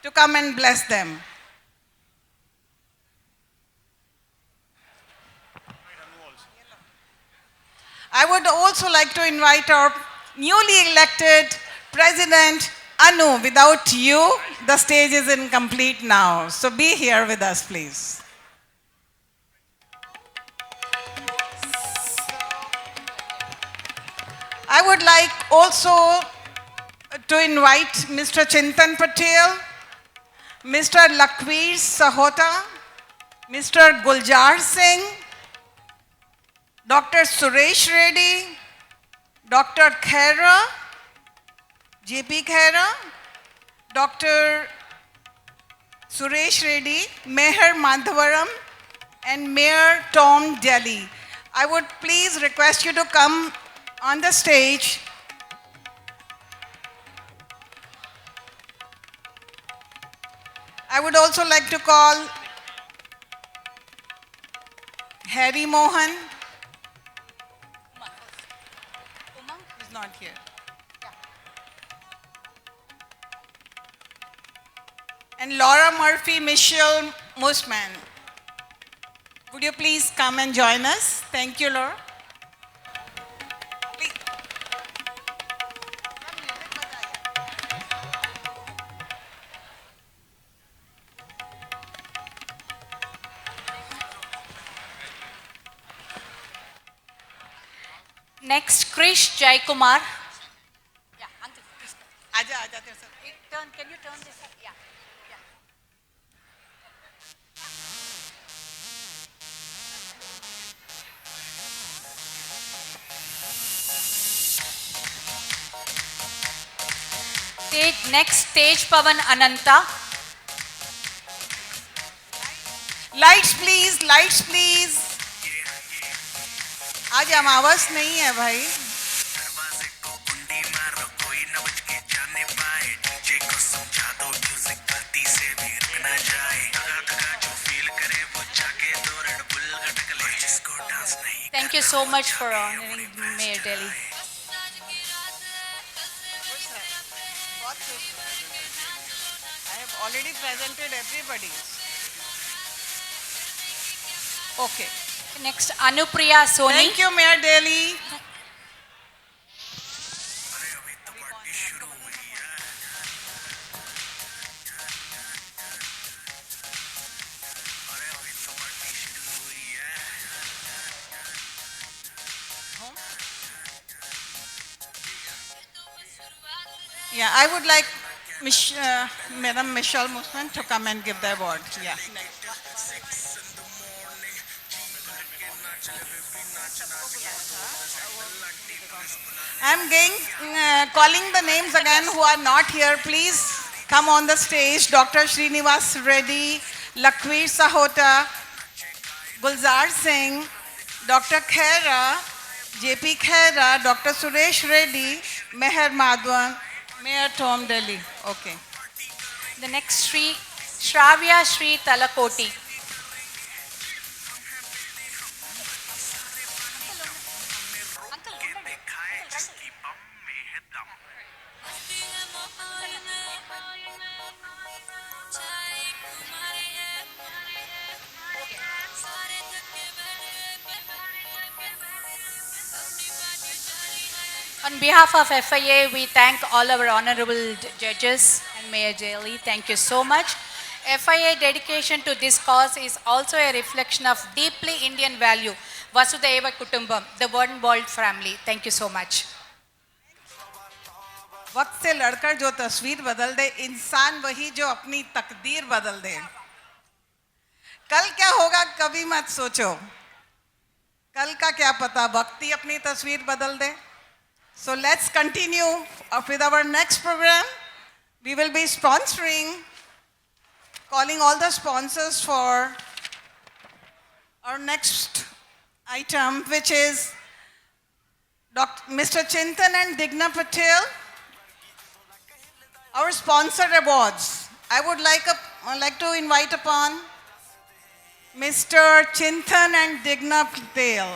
[SPEAKER 7] to come and bless them. I would also like to invite our newly elected President, Anu. Without you, the stage is incomplete now. So be here with us, please. I would like also to invite Mr. Chintan Patel, Mr. Lakhveer Sahota, Mr. Guljar Singh, Dr. Suresh Reddy, Dr. Khera, JP Khera, Dr. Suresh Reddy, Mayor Madhavaram, and Mayor Tom Delhi. I would please request you to come on the stage. I would also like to call Harry Mohan. Umang is not here. And Laura Murphy Michelle Musman. Would you please come and join us? Thank you, Laura. Please.
[SPEAKER 12] Next, Krish Jaikumar. Yeah, uncle, please.
[SPEAKER 7] Aja,
[SPEAKER 12] Turn, can you turn this up? Yeah. Next, Tej Pavan Ananta.
[SPEAKER 7] Lights please, lights please. आज अमावस नहीं है भाई.
[SPEAKER 3] दरवाजे को कुंडी मारो कोई न बच के जाने पाए डीजे को समझा दो म्यूजिक गलती से भी रुक ना जाए धगा धगा जो फील करे वो जाके दो रेड बुल गटक ले जिसको डांस नहीं
[SPEAKER 12] Thank you so much for honoring Mayor Delhi.
[SPEAKER 7] I have already presented everybody. Okay.
[SPEAKER 12] Next, Anupriya Soni.
[SPEAKER 7] Thank you, Mayor Delhi. Yeah, I would like Madam Michelle Musman to come and give the award. Yeah. I'm calling the names again who are not here. Please come on the stage. Dr. Srinivas Reddy, Lakhvir Sahota, Gulzar Singh, Dr. Khera, JP Khera, Dr. Suresh Reddy, Meher Madhwan, Mayor Tom Delhi. Okay.
[SPEAKER 12] The next, Shravya Shri Talakoti. On behalf of FIA, we thank all our honorable judges and Mayor Delhi. Thank you so much. FIA dedication to this cause is also a reflection of deeply Indian value, Vasudhaiva Kutumbam, the one world family. Thank you so much.
[SPEAKER 7] वक्त से लड़कर जो तस्वीर बदल दे, इंसान वही जो अपनी तकदीर बदल दे. कल क्या होगा कभी मत सोचो. कल का क्या पता, वक्त ही अपनी तस्वीर बदल दे. So let's continue with our next program. We will be sponsoring, calling all the sponsors for our next item, which is Mr. Chintan and Digna Patel, our sponsor awards. I would like to invite upon Mr. Chintan and Digna Patel.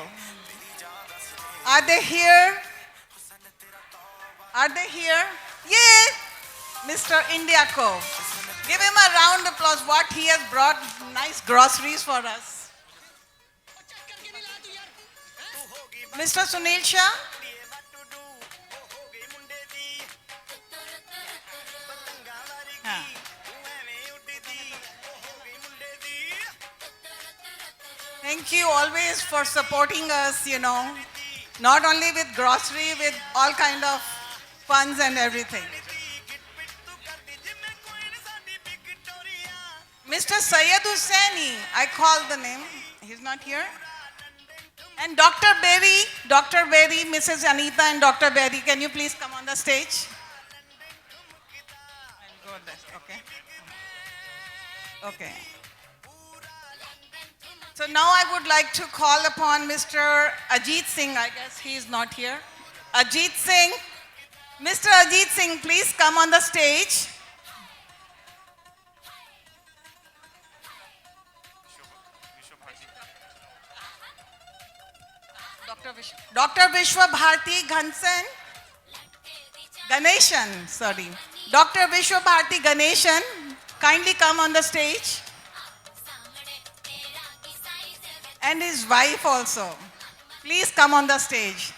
[SPEAKER 7] Are they here? Are they here? Yeah! Mr. Indiaco. Give him a round of applause. What he has brought nice groceries for us. Mr. Sunil Shah. Thank you always for supporting us, not only with grocery, with all kind of funds and everything. Mr. Syed Hussaini, I called the name, he's not here. And Dr. Berry, Mrs. Anita and Dr. Berry, can you please come on the stage? I'll go there, okay. Okay. So now I would like to call upon Mr. Ajit Singh, I guess he is not here. Ajit Singh. Mr. Ajit Singh, please come on the stage. Dr. Vishwa Bharti Ganeshan, sorry. Dr. Vishwa Bharti Ganeshan, kindly come on the stage. And his wife also. Please come on the stage.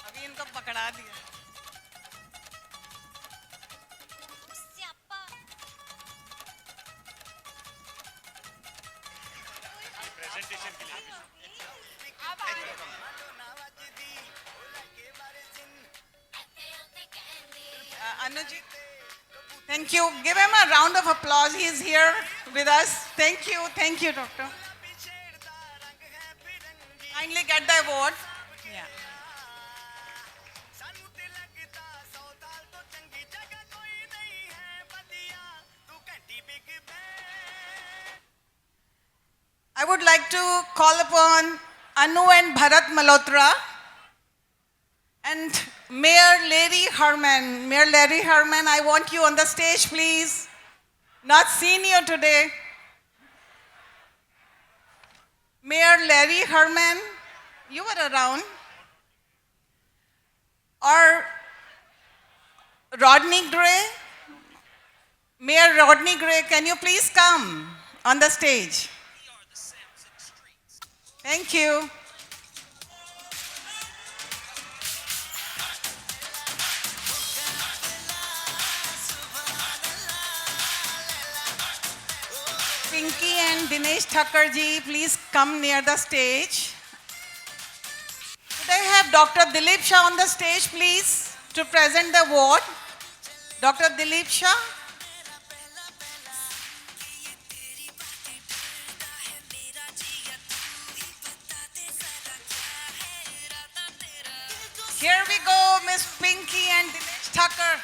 [SPEAKER 7] अभी इनको पकड़ा दिया. Presentation के लिए Anujit, Thank you. Give him a round of applause. He's here with us. Thank you, doctor. Kindly get the award. Yeah. I would like to call upon Anu and Bharat Malhotra and Mayor Larry Herman. Mayor Larry Herman, I want you on the stage, please. Not seen you today. Mayor Larry Herman, you were around. Or Rodney Gray. Mayor Rodney Gray, can you please come on the stage? Thank you. Pinky and Dinesh Thakur ji, please come near the stage. Could I have Dr. Dilip Shah on the stage, please, to present the award? Dr. Dilip Shah. Here we go, Miss Pinky and Dinesh Thakur.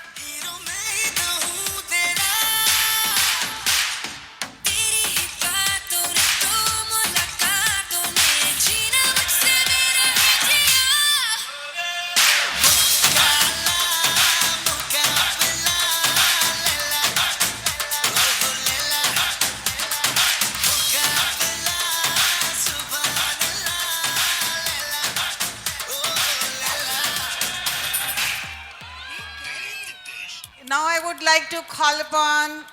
[SPEAKER 7] Now I would like to call upon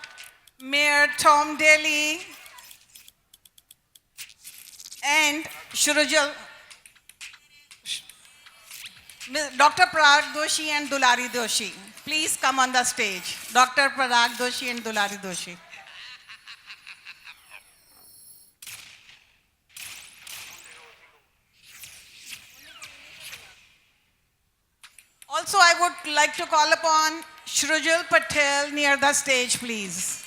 [SPEAKER 7] Mayor Tom Daly and Dr. Parag Doshi and Dulari Doshi. Please come on the stage. Dr. Parag Doshi and Dulari Doshi. Also, I would like to call upon Shrujal Patel near the stage, please.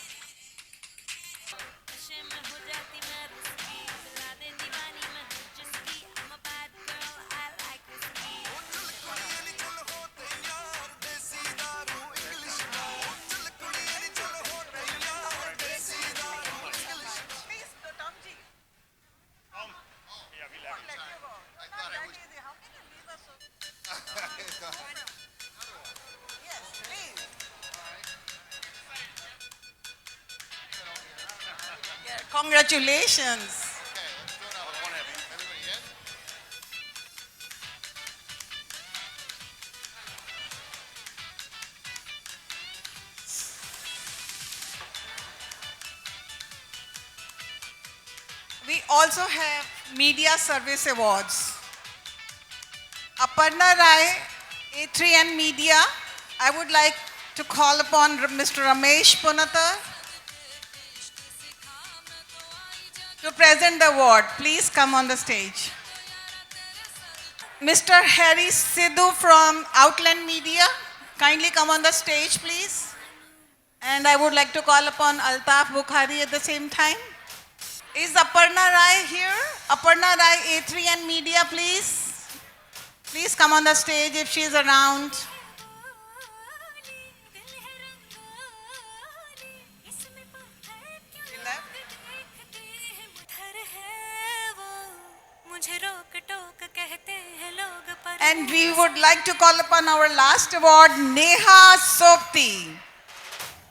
[SPEAKER 7] Congratulations. We also have Media Service Awards. Aparna Rai, A3N Media. I would like to call upon Mr. Ramesh Punata to present the award. Please come on the stage. Mr. Harry Sidhu from Outland Media, kindly come on the stage, please. And I would like to call upon Altaf Bukhari at the same time. Is Aparna Rai here? Aparna Rai, A3N Media, please. Please come on the stage if she is around. And we would like to call upon our last award, Neha Sopti.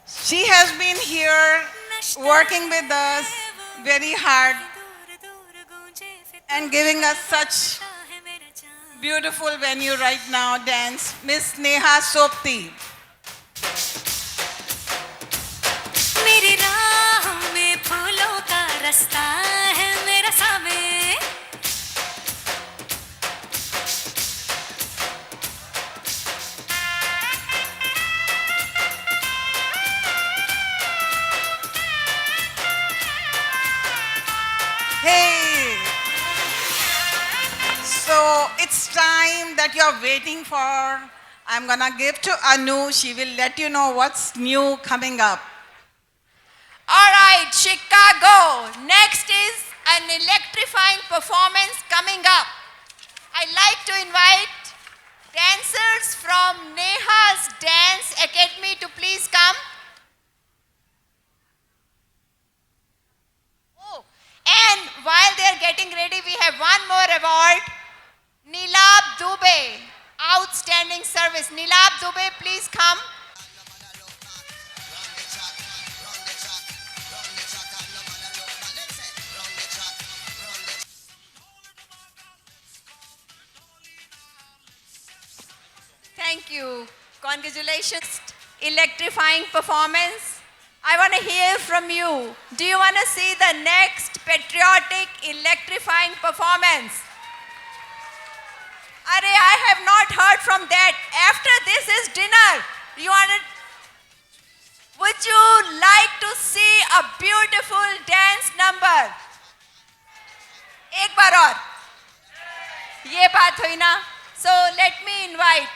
[SPEAKER 7] She has been here working with us very hard and giving us such beautiful venue right now, dance. Miss Neha Sopti.
[SPEAKER 5] मेरी राह में फूलों का रास्ता है मेरा सामे
[SPEAKER 7] Hey! So it's time that you're waiting for. I'm going to give to Anu. She will let you know what's new coming up.
[SPEAKER 2] All right, Chicago. Next is an electrifying performance coming up. I'd like to invite dancers from Neha's Dance Academy to please come. Oh, and while they're getting ready, we have one more award. Nilab Dubey, outstanding service. Nilab Dubey, please come. Thank you. Congratulations. Electrifying performance. I want to hear from you. Do you want to see the next patriotic electrifying performance? Are, I have not heard from that. After this is dinner. You want to, would you like to see a beautiful dance number? एक बार और. ये बात हुई ना? So let me invite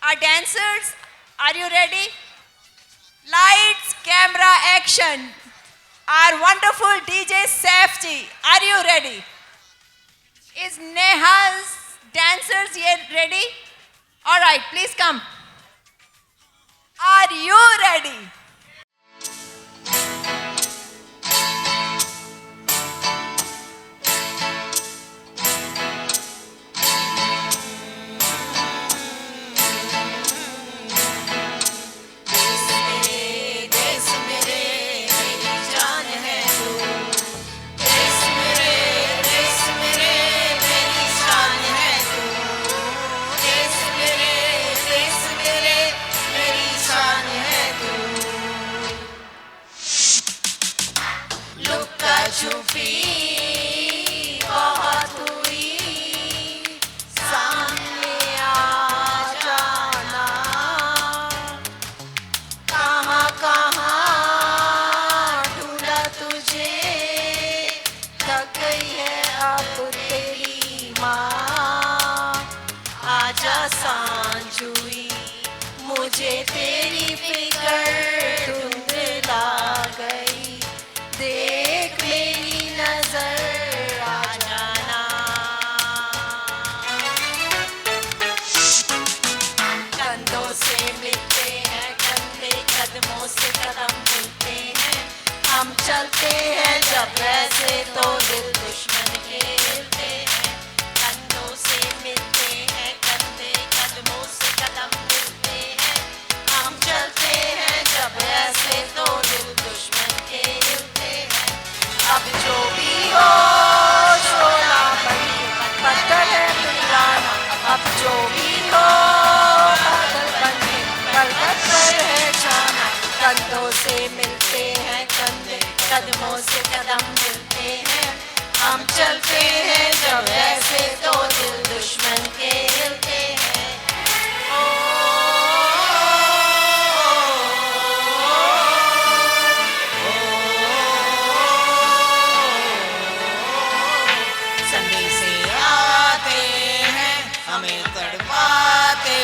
[SPEAKER 2] our dancers. Are you ready? Lights, camera, action. Our wonderful DJ Safji. Are you ready? Is Neha's dancers yet ready? All right, please come. Are you ready?
[SPEAKER 5] मुझे तेरी फिक्र धुंधला गई, देख मेरी नजर आ जाना। कंधों से मिलते हैं कंधे, कदमों से कदम मिलते हैं, हम चलते हैं जब ऐसे तो दिल दुश्मन के हिलते हैं। कंधों से मिलते हैं कंधे, कदमों से कदम मिलते हैं, हम चलते हैं जब ऐसे तो दिल दुश्मन के हिलते हैं। अब जो भी हो शोला बनी पत्थर है पिघलाना, अब जो भी हो बादल बने बरगद पर है छाना। कंधों से मिलते हैं कंधे, कदमों से कदम मिलते हैं, हम चलते हैं जब ऐसे तो दिल दुश्मन के हिलते हैं। संदेशे आते हैं हमें तड़पाते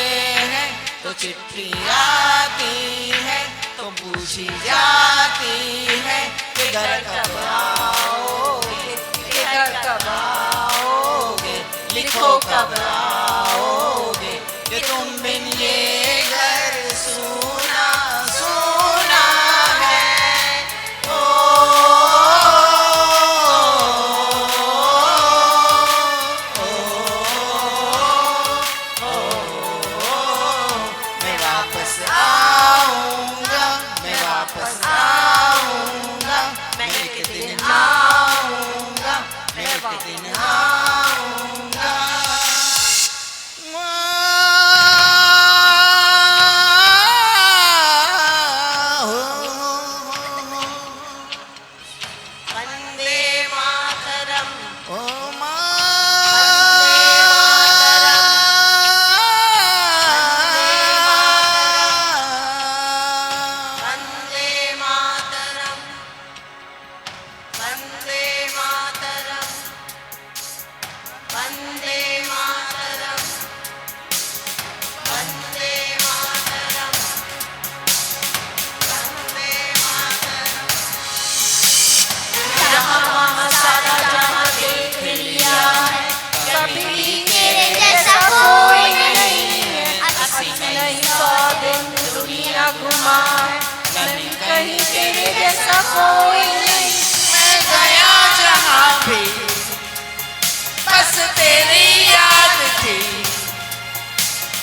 [SPEAKER 5] हैं, तो चिट्ठी आती है तो पूछी जाती है कि घर कब आओगे, कि घर कब आओगे, लिखो कब आओगे, कि तुम बिन ये घर सूना सूना है। मैं वापस आऊंगा, मैं वापस आऊंगा, मैं एक दिन आऊंगा, मैं एक दिन आऊंगा। कोई नहीं, मैं गया जहाँ भी बस तेरी याद थी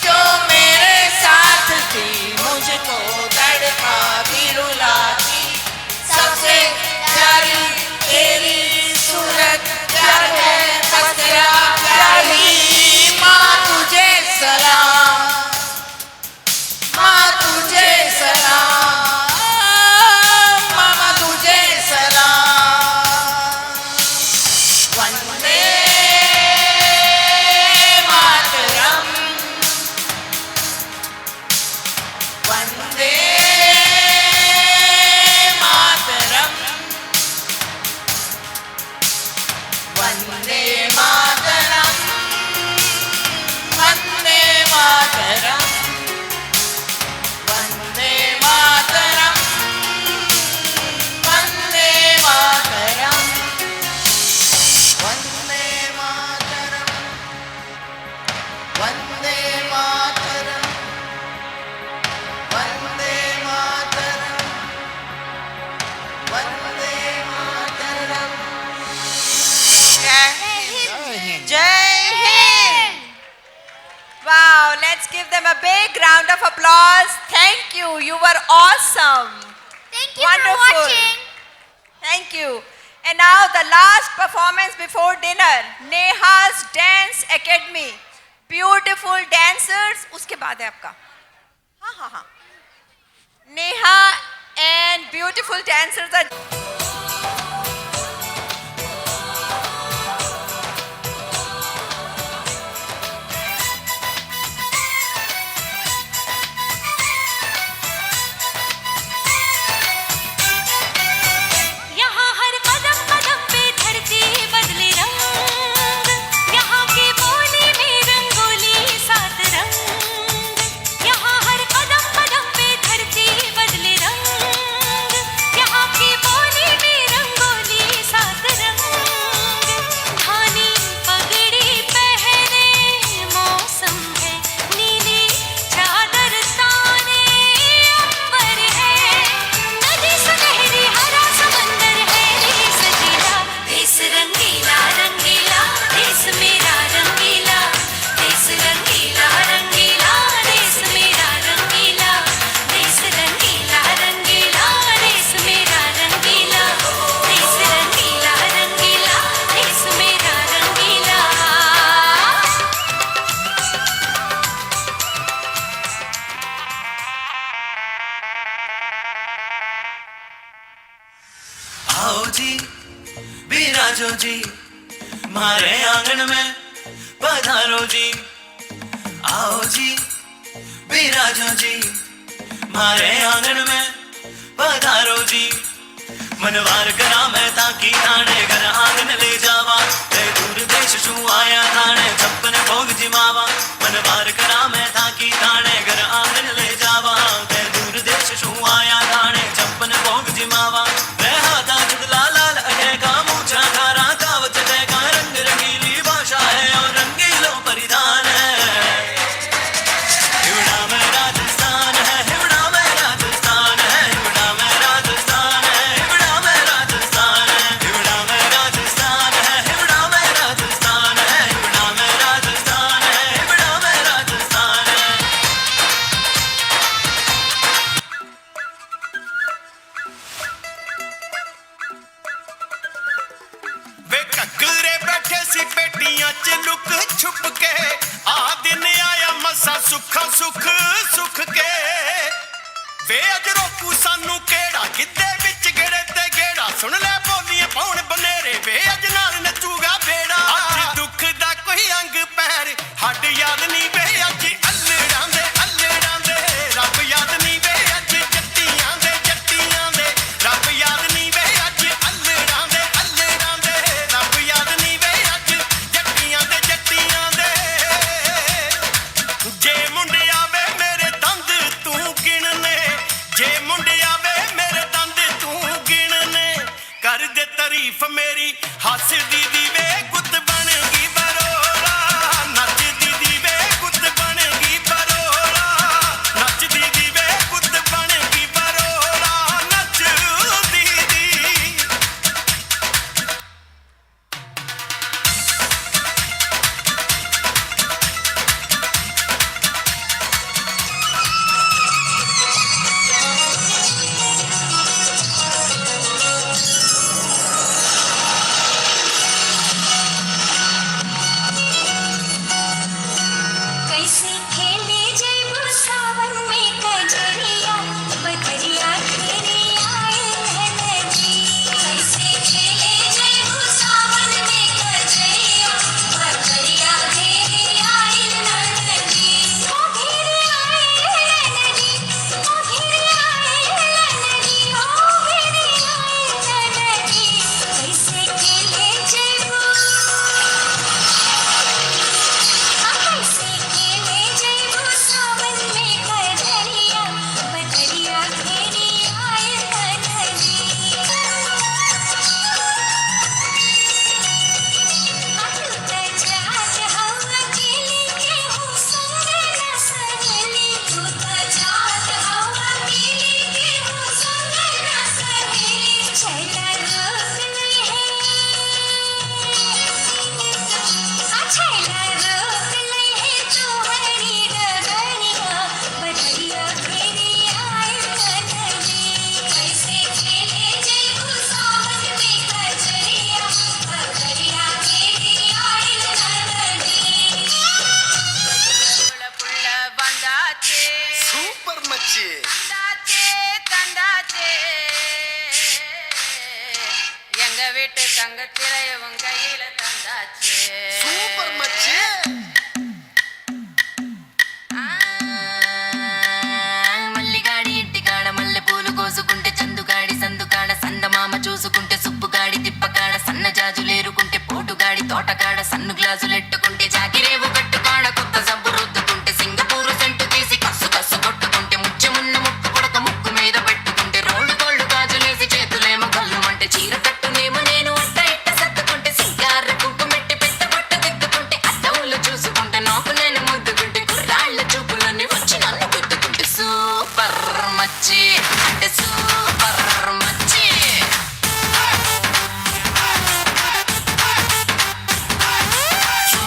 [SPEAKER 5] जो मेरे साथ थी, मुझको तड़पा भी रुलाती, सबसे प्यारी तेरी सूरत प्यार है बस तेरा प्यारी। माँ तुझे सलाम, माँ तुझे सलाम, मामा तुझे सलाम। Vande Mataram, Vande Mataram, Vande Mataram, Vande Mataram, Vande Mataram, Vande Mataram, Vande Mataram, Vande Mataram, Vande Mataram, Vande Mataram.
[SPEAKER 2] Jai Hind! Wow, let's give them a big round of applause. Thank you. You were awesome.
[SPEAKER 4] Thank you
[SPEAKER 2] Wonderful.
[SPEAKER 4] for watching.
[SPEAKER 2] Thank you. And now the last performance before dinner, Neha's Dance Academy. Beautiful dancers. उसके बाद है आपका. हाँ. Neha and beautiful dancers are.
[SPEAKER 13] यहाँ हर कदम कदम पे धरती बदले रंग, यहाँ की बोली में रंगोली सात रंग, यहाँ हर कदम कदम पे धरती बदले रंग, यहाँ की बोली में रंगोली सात रंग। धानी पगड़ी पहने मौसम है, नीली चादर ताने अंबर है, नदी सुनहरी हरा समंदर है, देश सजीला देश रंगीला रंगीला, देश मेरा रंगीला, देश रंगीला रंगीला, देश मेरा रंगीला, देश रंगीला रंगीला, देश मेरा रंगीला, देश रंगीला रंगीला, देश मेरा रंगीला।
[SPEAKER 11] आओ जी बिराजो जी मारे आंगन में पधारो जी, आओ जी बिराजो जी मारे आंगन में पधारो जी। मनवार करा मैं ताकि थाने घर आंगन ले जावा, ते दूर देश छू आया थाने छप्पन भोग जिमावा। मनवार करा मैं ताकि थाने घर आंगन ले जावा, ते दूर देश छू आया थाने छप्पन भोग जिमावा। मैं हाथा जुड़ला लाल अटे का मूछा खारा कावच दे का, रंग रंगीली भाषा है और रंगीलो परिधान है। हिवड़ा में राजस्थान है, हिवड़ा में राजस्थान है, हिवड़ा में राजस्थान है, हिवड़ा में राजस्थान है, हिवड़ा में राजस्थान है, हिवड़ा में राजस्थान है, हिवड़ा में राजस्थान है, हिवड़ा में राजस्थान है।
[SPEAKER 3] वे ककरे बैठे सी बेटियां च लुक छुप के, आ दिन आया मसा सुखा सुख सुख के। वे अज रोकू सानू केड़ा गिद्दे विच गेड़े ते गेड़ा, सुन ले बोलियां पौन बनेरे, वे अज नाल नचूगा बेड़ा। अज दुख दा कोई अंग पैर हड याद नहीं, वे अज अल्लड़ां दे रब याद नहीं, वे अज जट्टियां दे रब याद नहीं, वे अज अल्लड़ां दे रब याद नहीं, वे अज जट्टियां दे। जे मुंडिया वे मेरे दंद तू गिनने, जे मुंडिया वे मेरे दंद तू गिनने, कर दे तारीफ मेरी हस दीदी वे गुत बन गई बरोरा, नच दीदी वे गुत बन गई बरोरा, नच दीदी वे गुत बन गई बरोरा, नच दीदी
[SPEAKER 5] தங்கத்திலே உன் கையில தந்தாச்சு
[SPEAKER 11] సూపర్ మచ్చి
[SPEAKER 5] మల్లిగాడి ఇంటికాడ మల్లె పూలు కోసుకుంటే చందుగాడి సందుకాడ సందమామ చూసుకుంటే సుప్పుగాడి తిప్పకాడ సన్న జాజులేరుకుంటే పోటుగాడి తోటకాడ సన్ను గ్లాసులెట్టుకుంటే జాకిరేవు కట్టుకాడ కొత్త సబ్బు రుద్దుకుంటే సింగపూరు సెంటు తీసి కస్సు కస్సు కొట్టుకుంటే ముచ్చెమున్న ముక్కు పుడక ముక్కు మీద పెట్టుకుంటే రోడ్డు గోల్డ్ గాజులేసి చేతులేమో కళ్ళు అంటే చీర కట్టునేమో నేను అట్ట ఇట్ట సర్దుకుంటే సింగార కుంకుమెట్టి పెట్ట బొట్ట దిద్దుకుంటే అద్దంలో చూసుకుంటే నాకు నేను ముద్దుకుంటే కుర్రాళ్ళ చూపులన్నీ వచ్చి నన్ను గుద్దుకుంటే సూపర్ మచ్చి అంటే సూపర్ మచ్చి super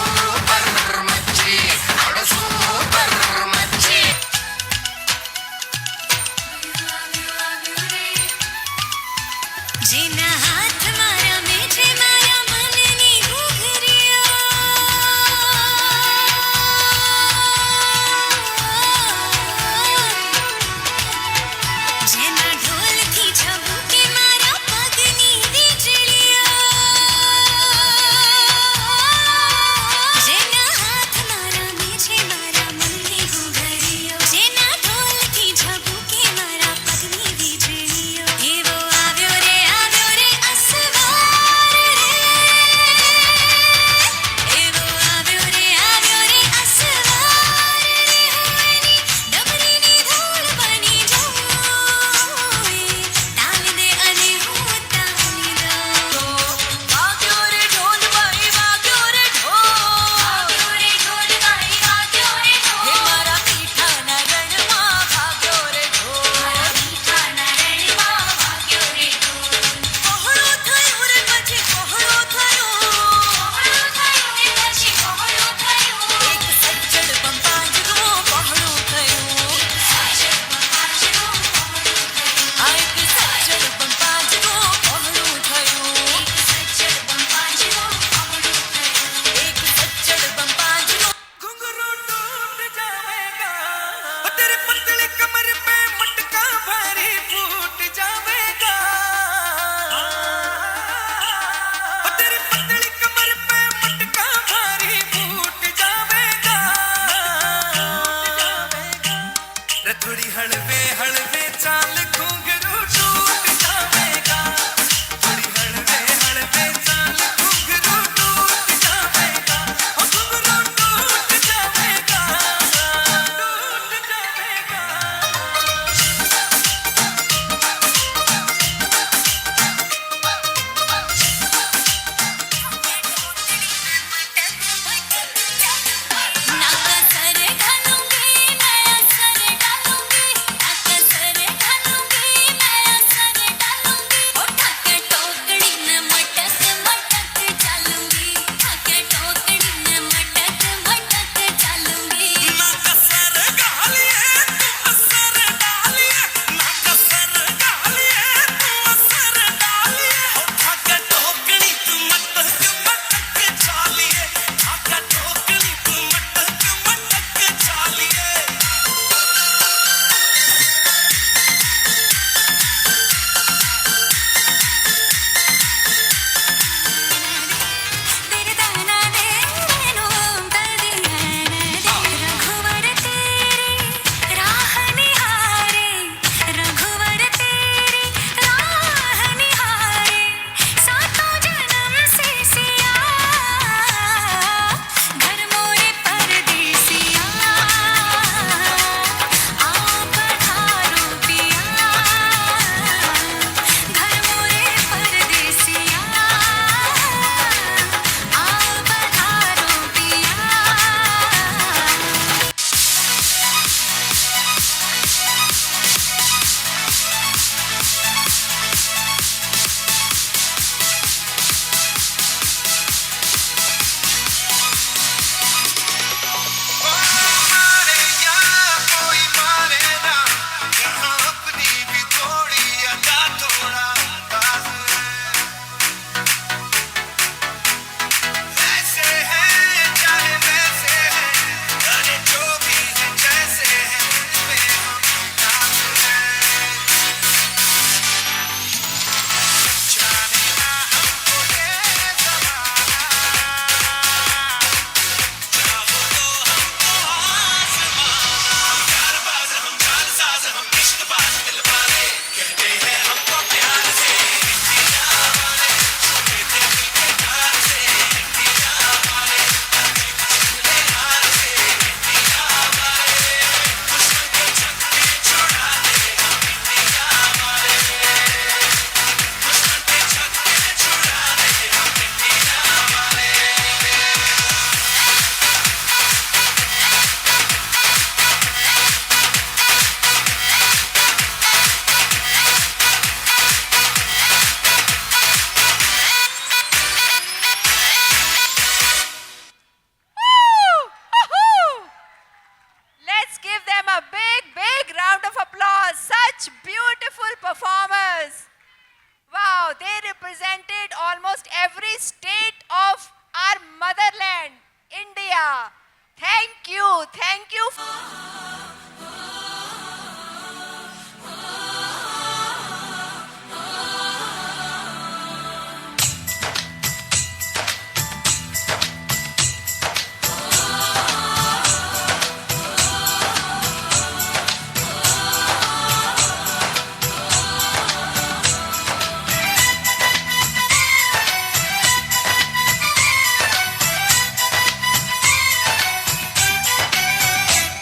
[SPEAKER 2] state of our motherland, India. Thank you. Thank you.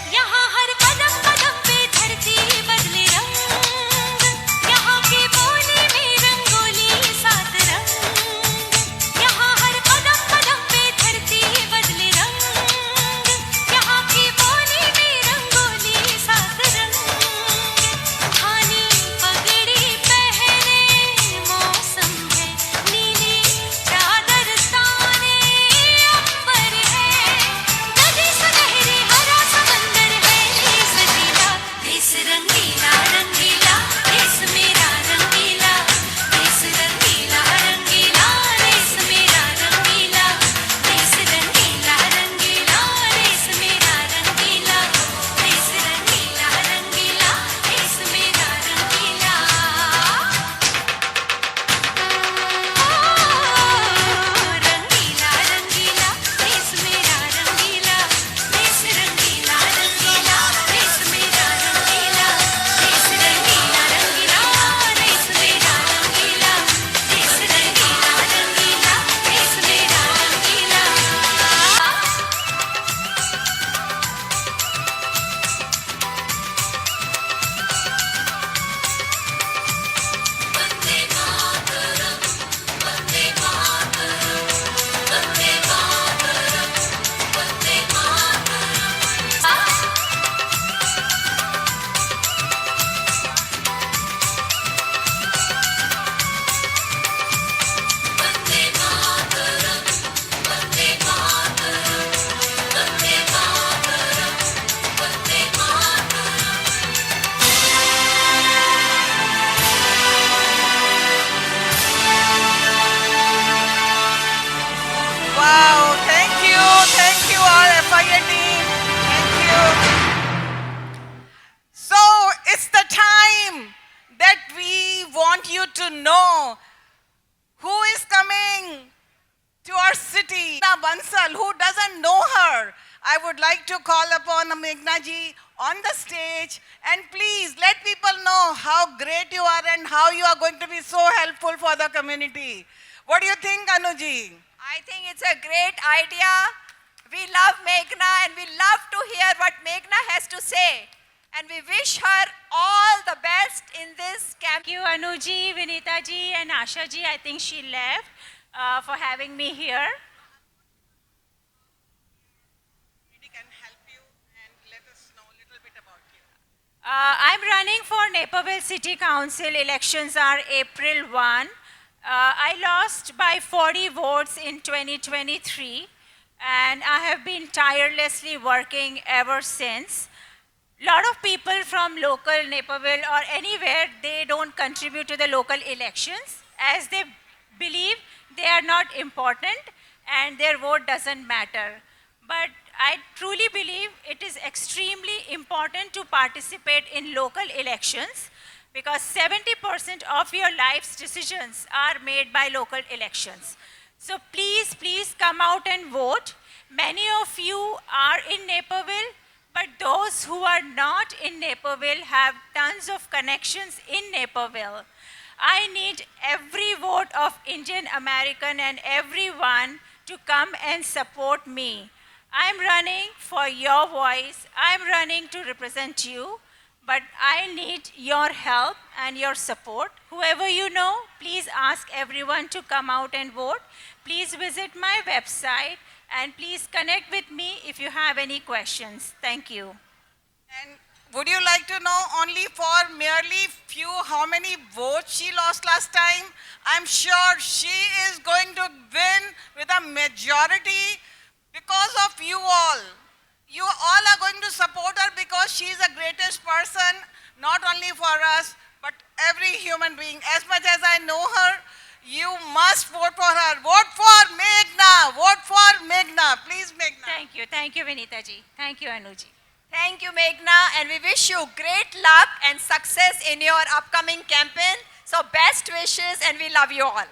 [SPEAKER 13] यहाँ हर कदम कदम पे धरती बदले रंग, यहाँ की बोली में रंगोली सात रंग, यहाँ हर कदम कदम पे धरती बदले रंग, यहाँ की बोली में रंगोली सात रंग, धानी पगड़ी पहने मौसम है, नीली चादर ताने अंबर है, नदी सुनहरी हरा समंदर है, देश रंगीला रंगीला, देश मेरा रंगीला, देश रंगीला रंगीला, देश मेरा रंगीला, देश रंगीला रंगीला, देश मेरा रंगीला, देश रंगीला रंगीला, देश मेरा रंगीला। रंगीला रंगीला, देश मेरा रंगीला, देश रंगीला रंगीला, देश मेरा रंगीला, देश रंगीला रंगीला, देश मेरा रंगीला, देश रंगीला रंगीला, देश मेरा रंगीला। Vande Mataram, Vande Mataram, Vande Mataram, Vande Mataram. Vande Mataram, Vande Mataram, Vande Mataram, Vande Mataram.
[SPEAKER 7] Wow, thank you all FIA team. Thank you. So it's the time that we want you to know who is coming to our city. Meghna Bansal, who doesn't know her, I would like to call upon Meghna ji on the stage and please let people know how great you are and how you are going to be so helpful for the community. What do you think, Anuji?
[SPEAKER 2] I think it's a great idea. We love Meghna and we love to hear what Meghna has to say. And we wish her all the best in this camp.
[SPEAKER 14] Thank you, Anuji, Vinita ji, and Asha ji. I think she left for having me here.
[SPEAKER 7] Can help you and let us know a little bit about you.
[SPEAKER 14] I'm running for Naperville City Council. Elections are April 1. I lost by 40 votes in 2023, and I have been tirelessly working ever since. Lot of people from local Naperville or anywhere, they don't contribute to the local elections as they believe they are not important and their vote doesn't matter. But I truly believe it is extremely important to participate in local elections because 70% of your life's decisions are made by local elections. So please, please come out and vote. Many of you are in Naperville, but those who are not in Naperville have tons of connections in Naperville. I need every vote of Indian American and everyone to come and support me. I'm running for your voice. I'm running to represent you, but I need your help and your support. Whoever you know, please ask everyone to come out and vote. Please visit my website and please connect with me if you have any questions. Thank you.
[SPEAKER 7] And would you like to know only for merely few how many votes she lost last time? I'm sure she is going to win with a majority because of you all. You all are going to support her because she is the greatest person, not only for us, but every human being. As much as I know her, You must vote for her. Vote for Meghna. Vote for Meghna. Please, Meghna.
[SPEAKER 14] Thank you, Vinita ji. Thank you, Anu ji.
[SPEAKER 2] Thank you, Meghna, and we wish you great luck and success in your upcoming campaign. So best wishes, and we love you all.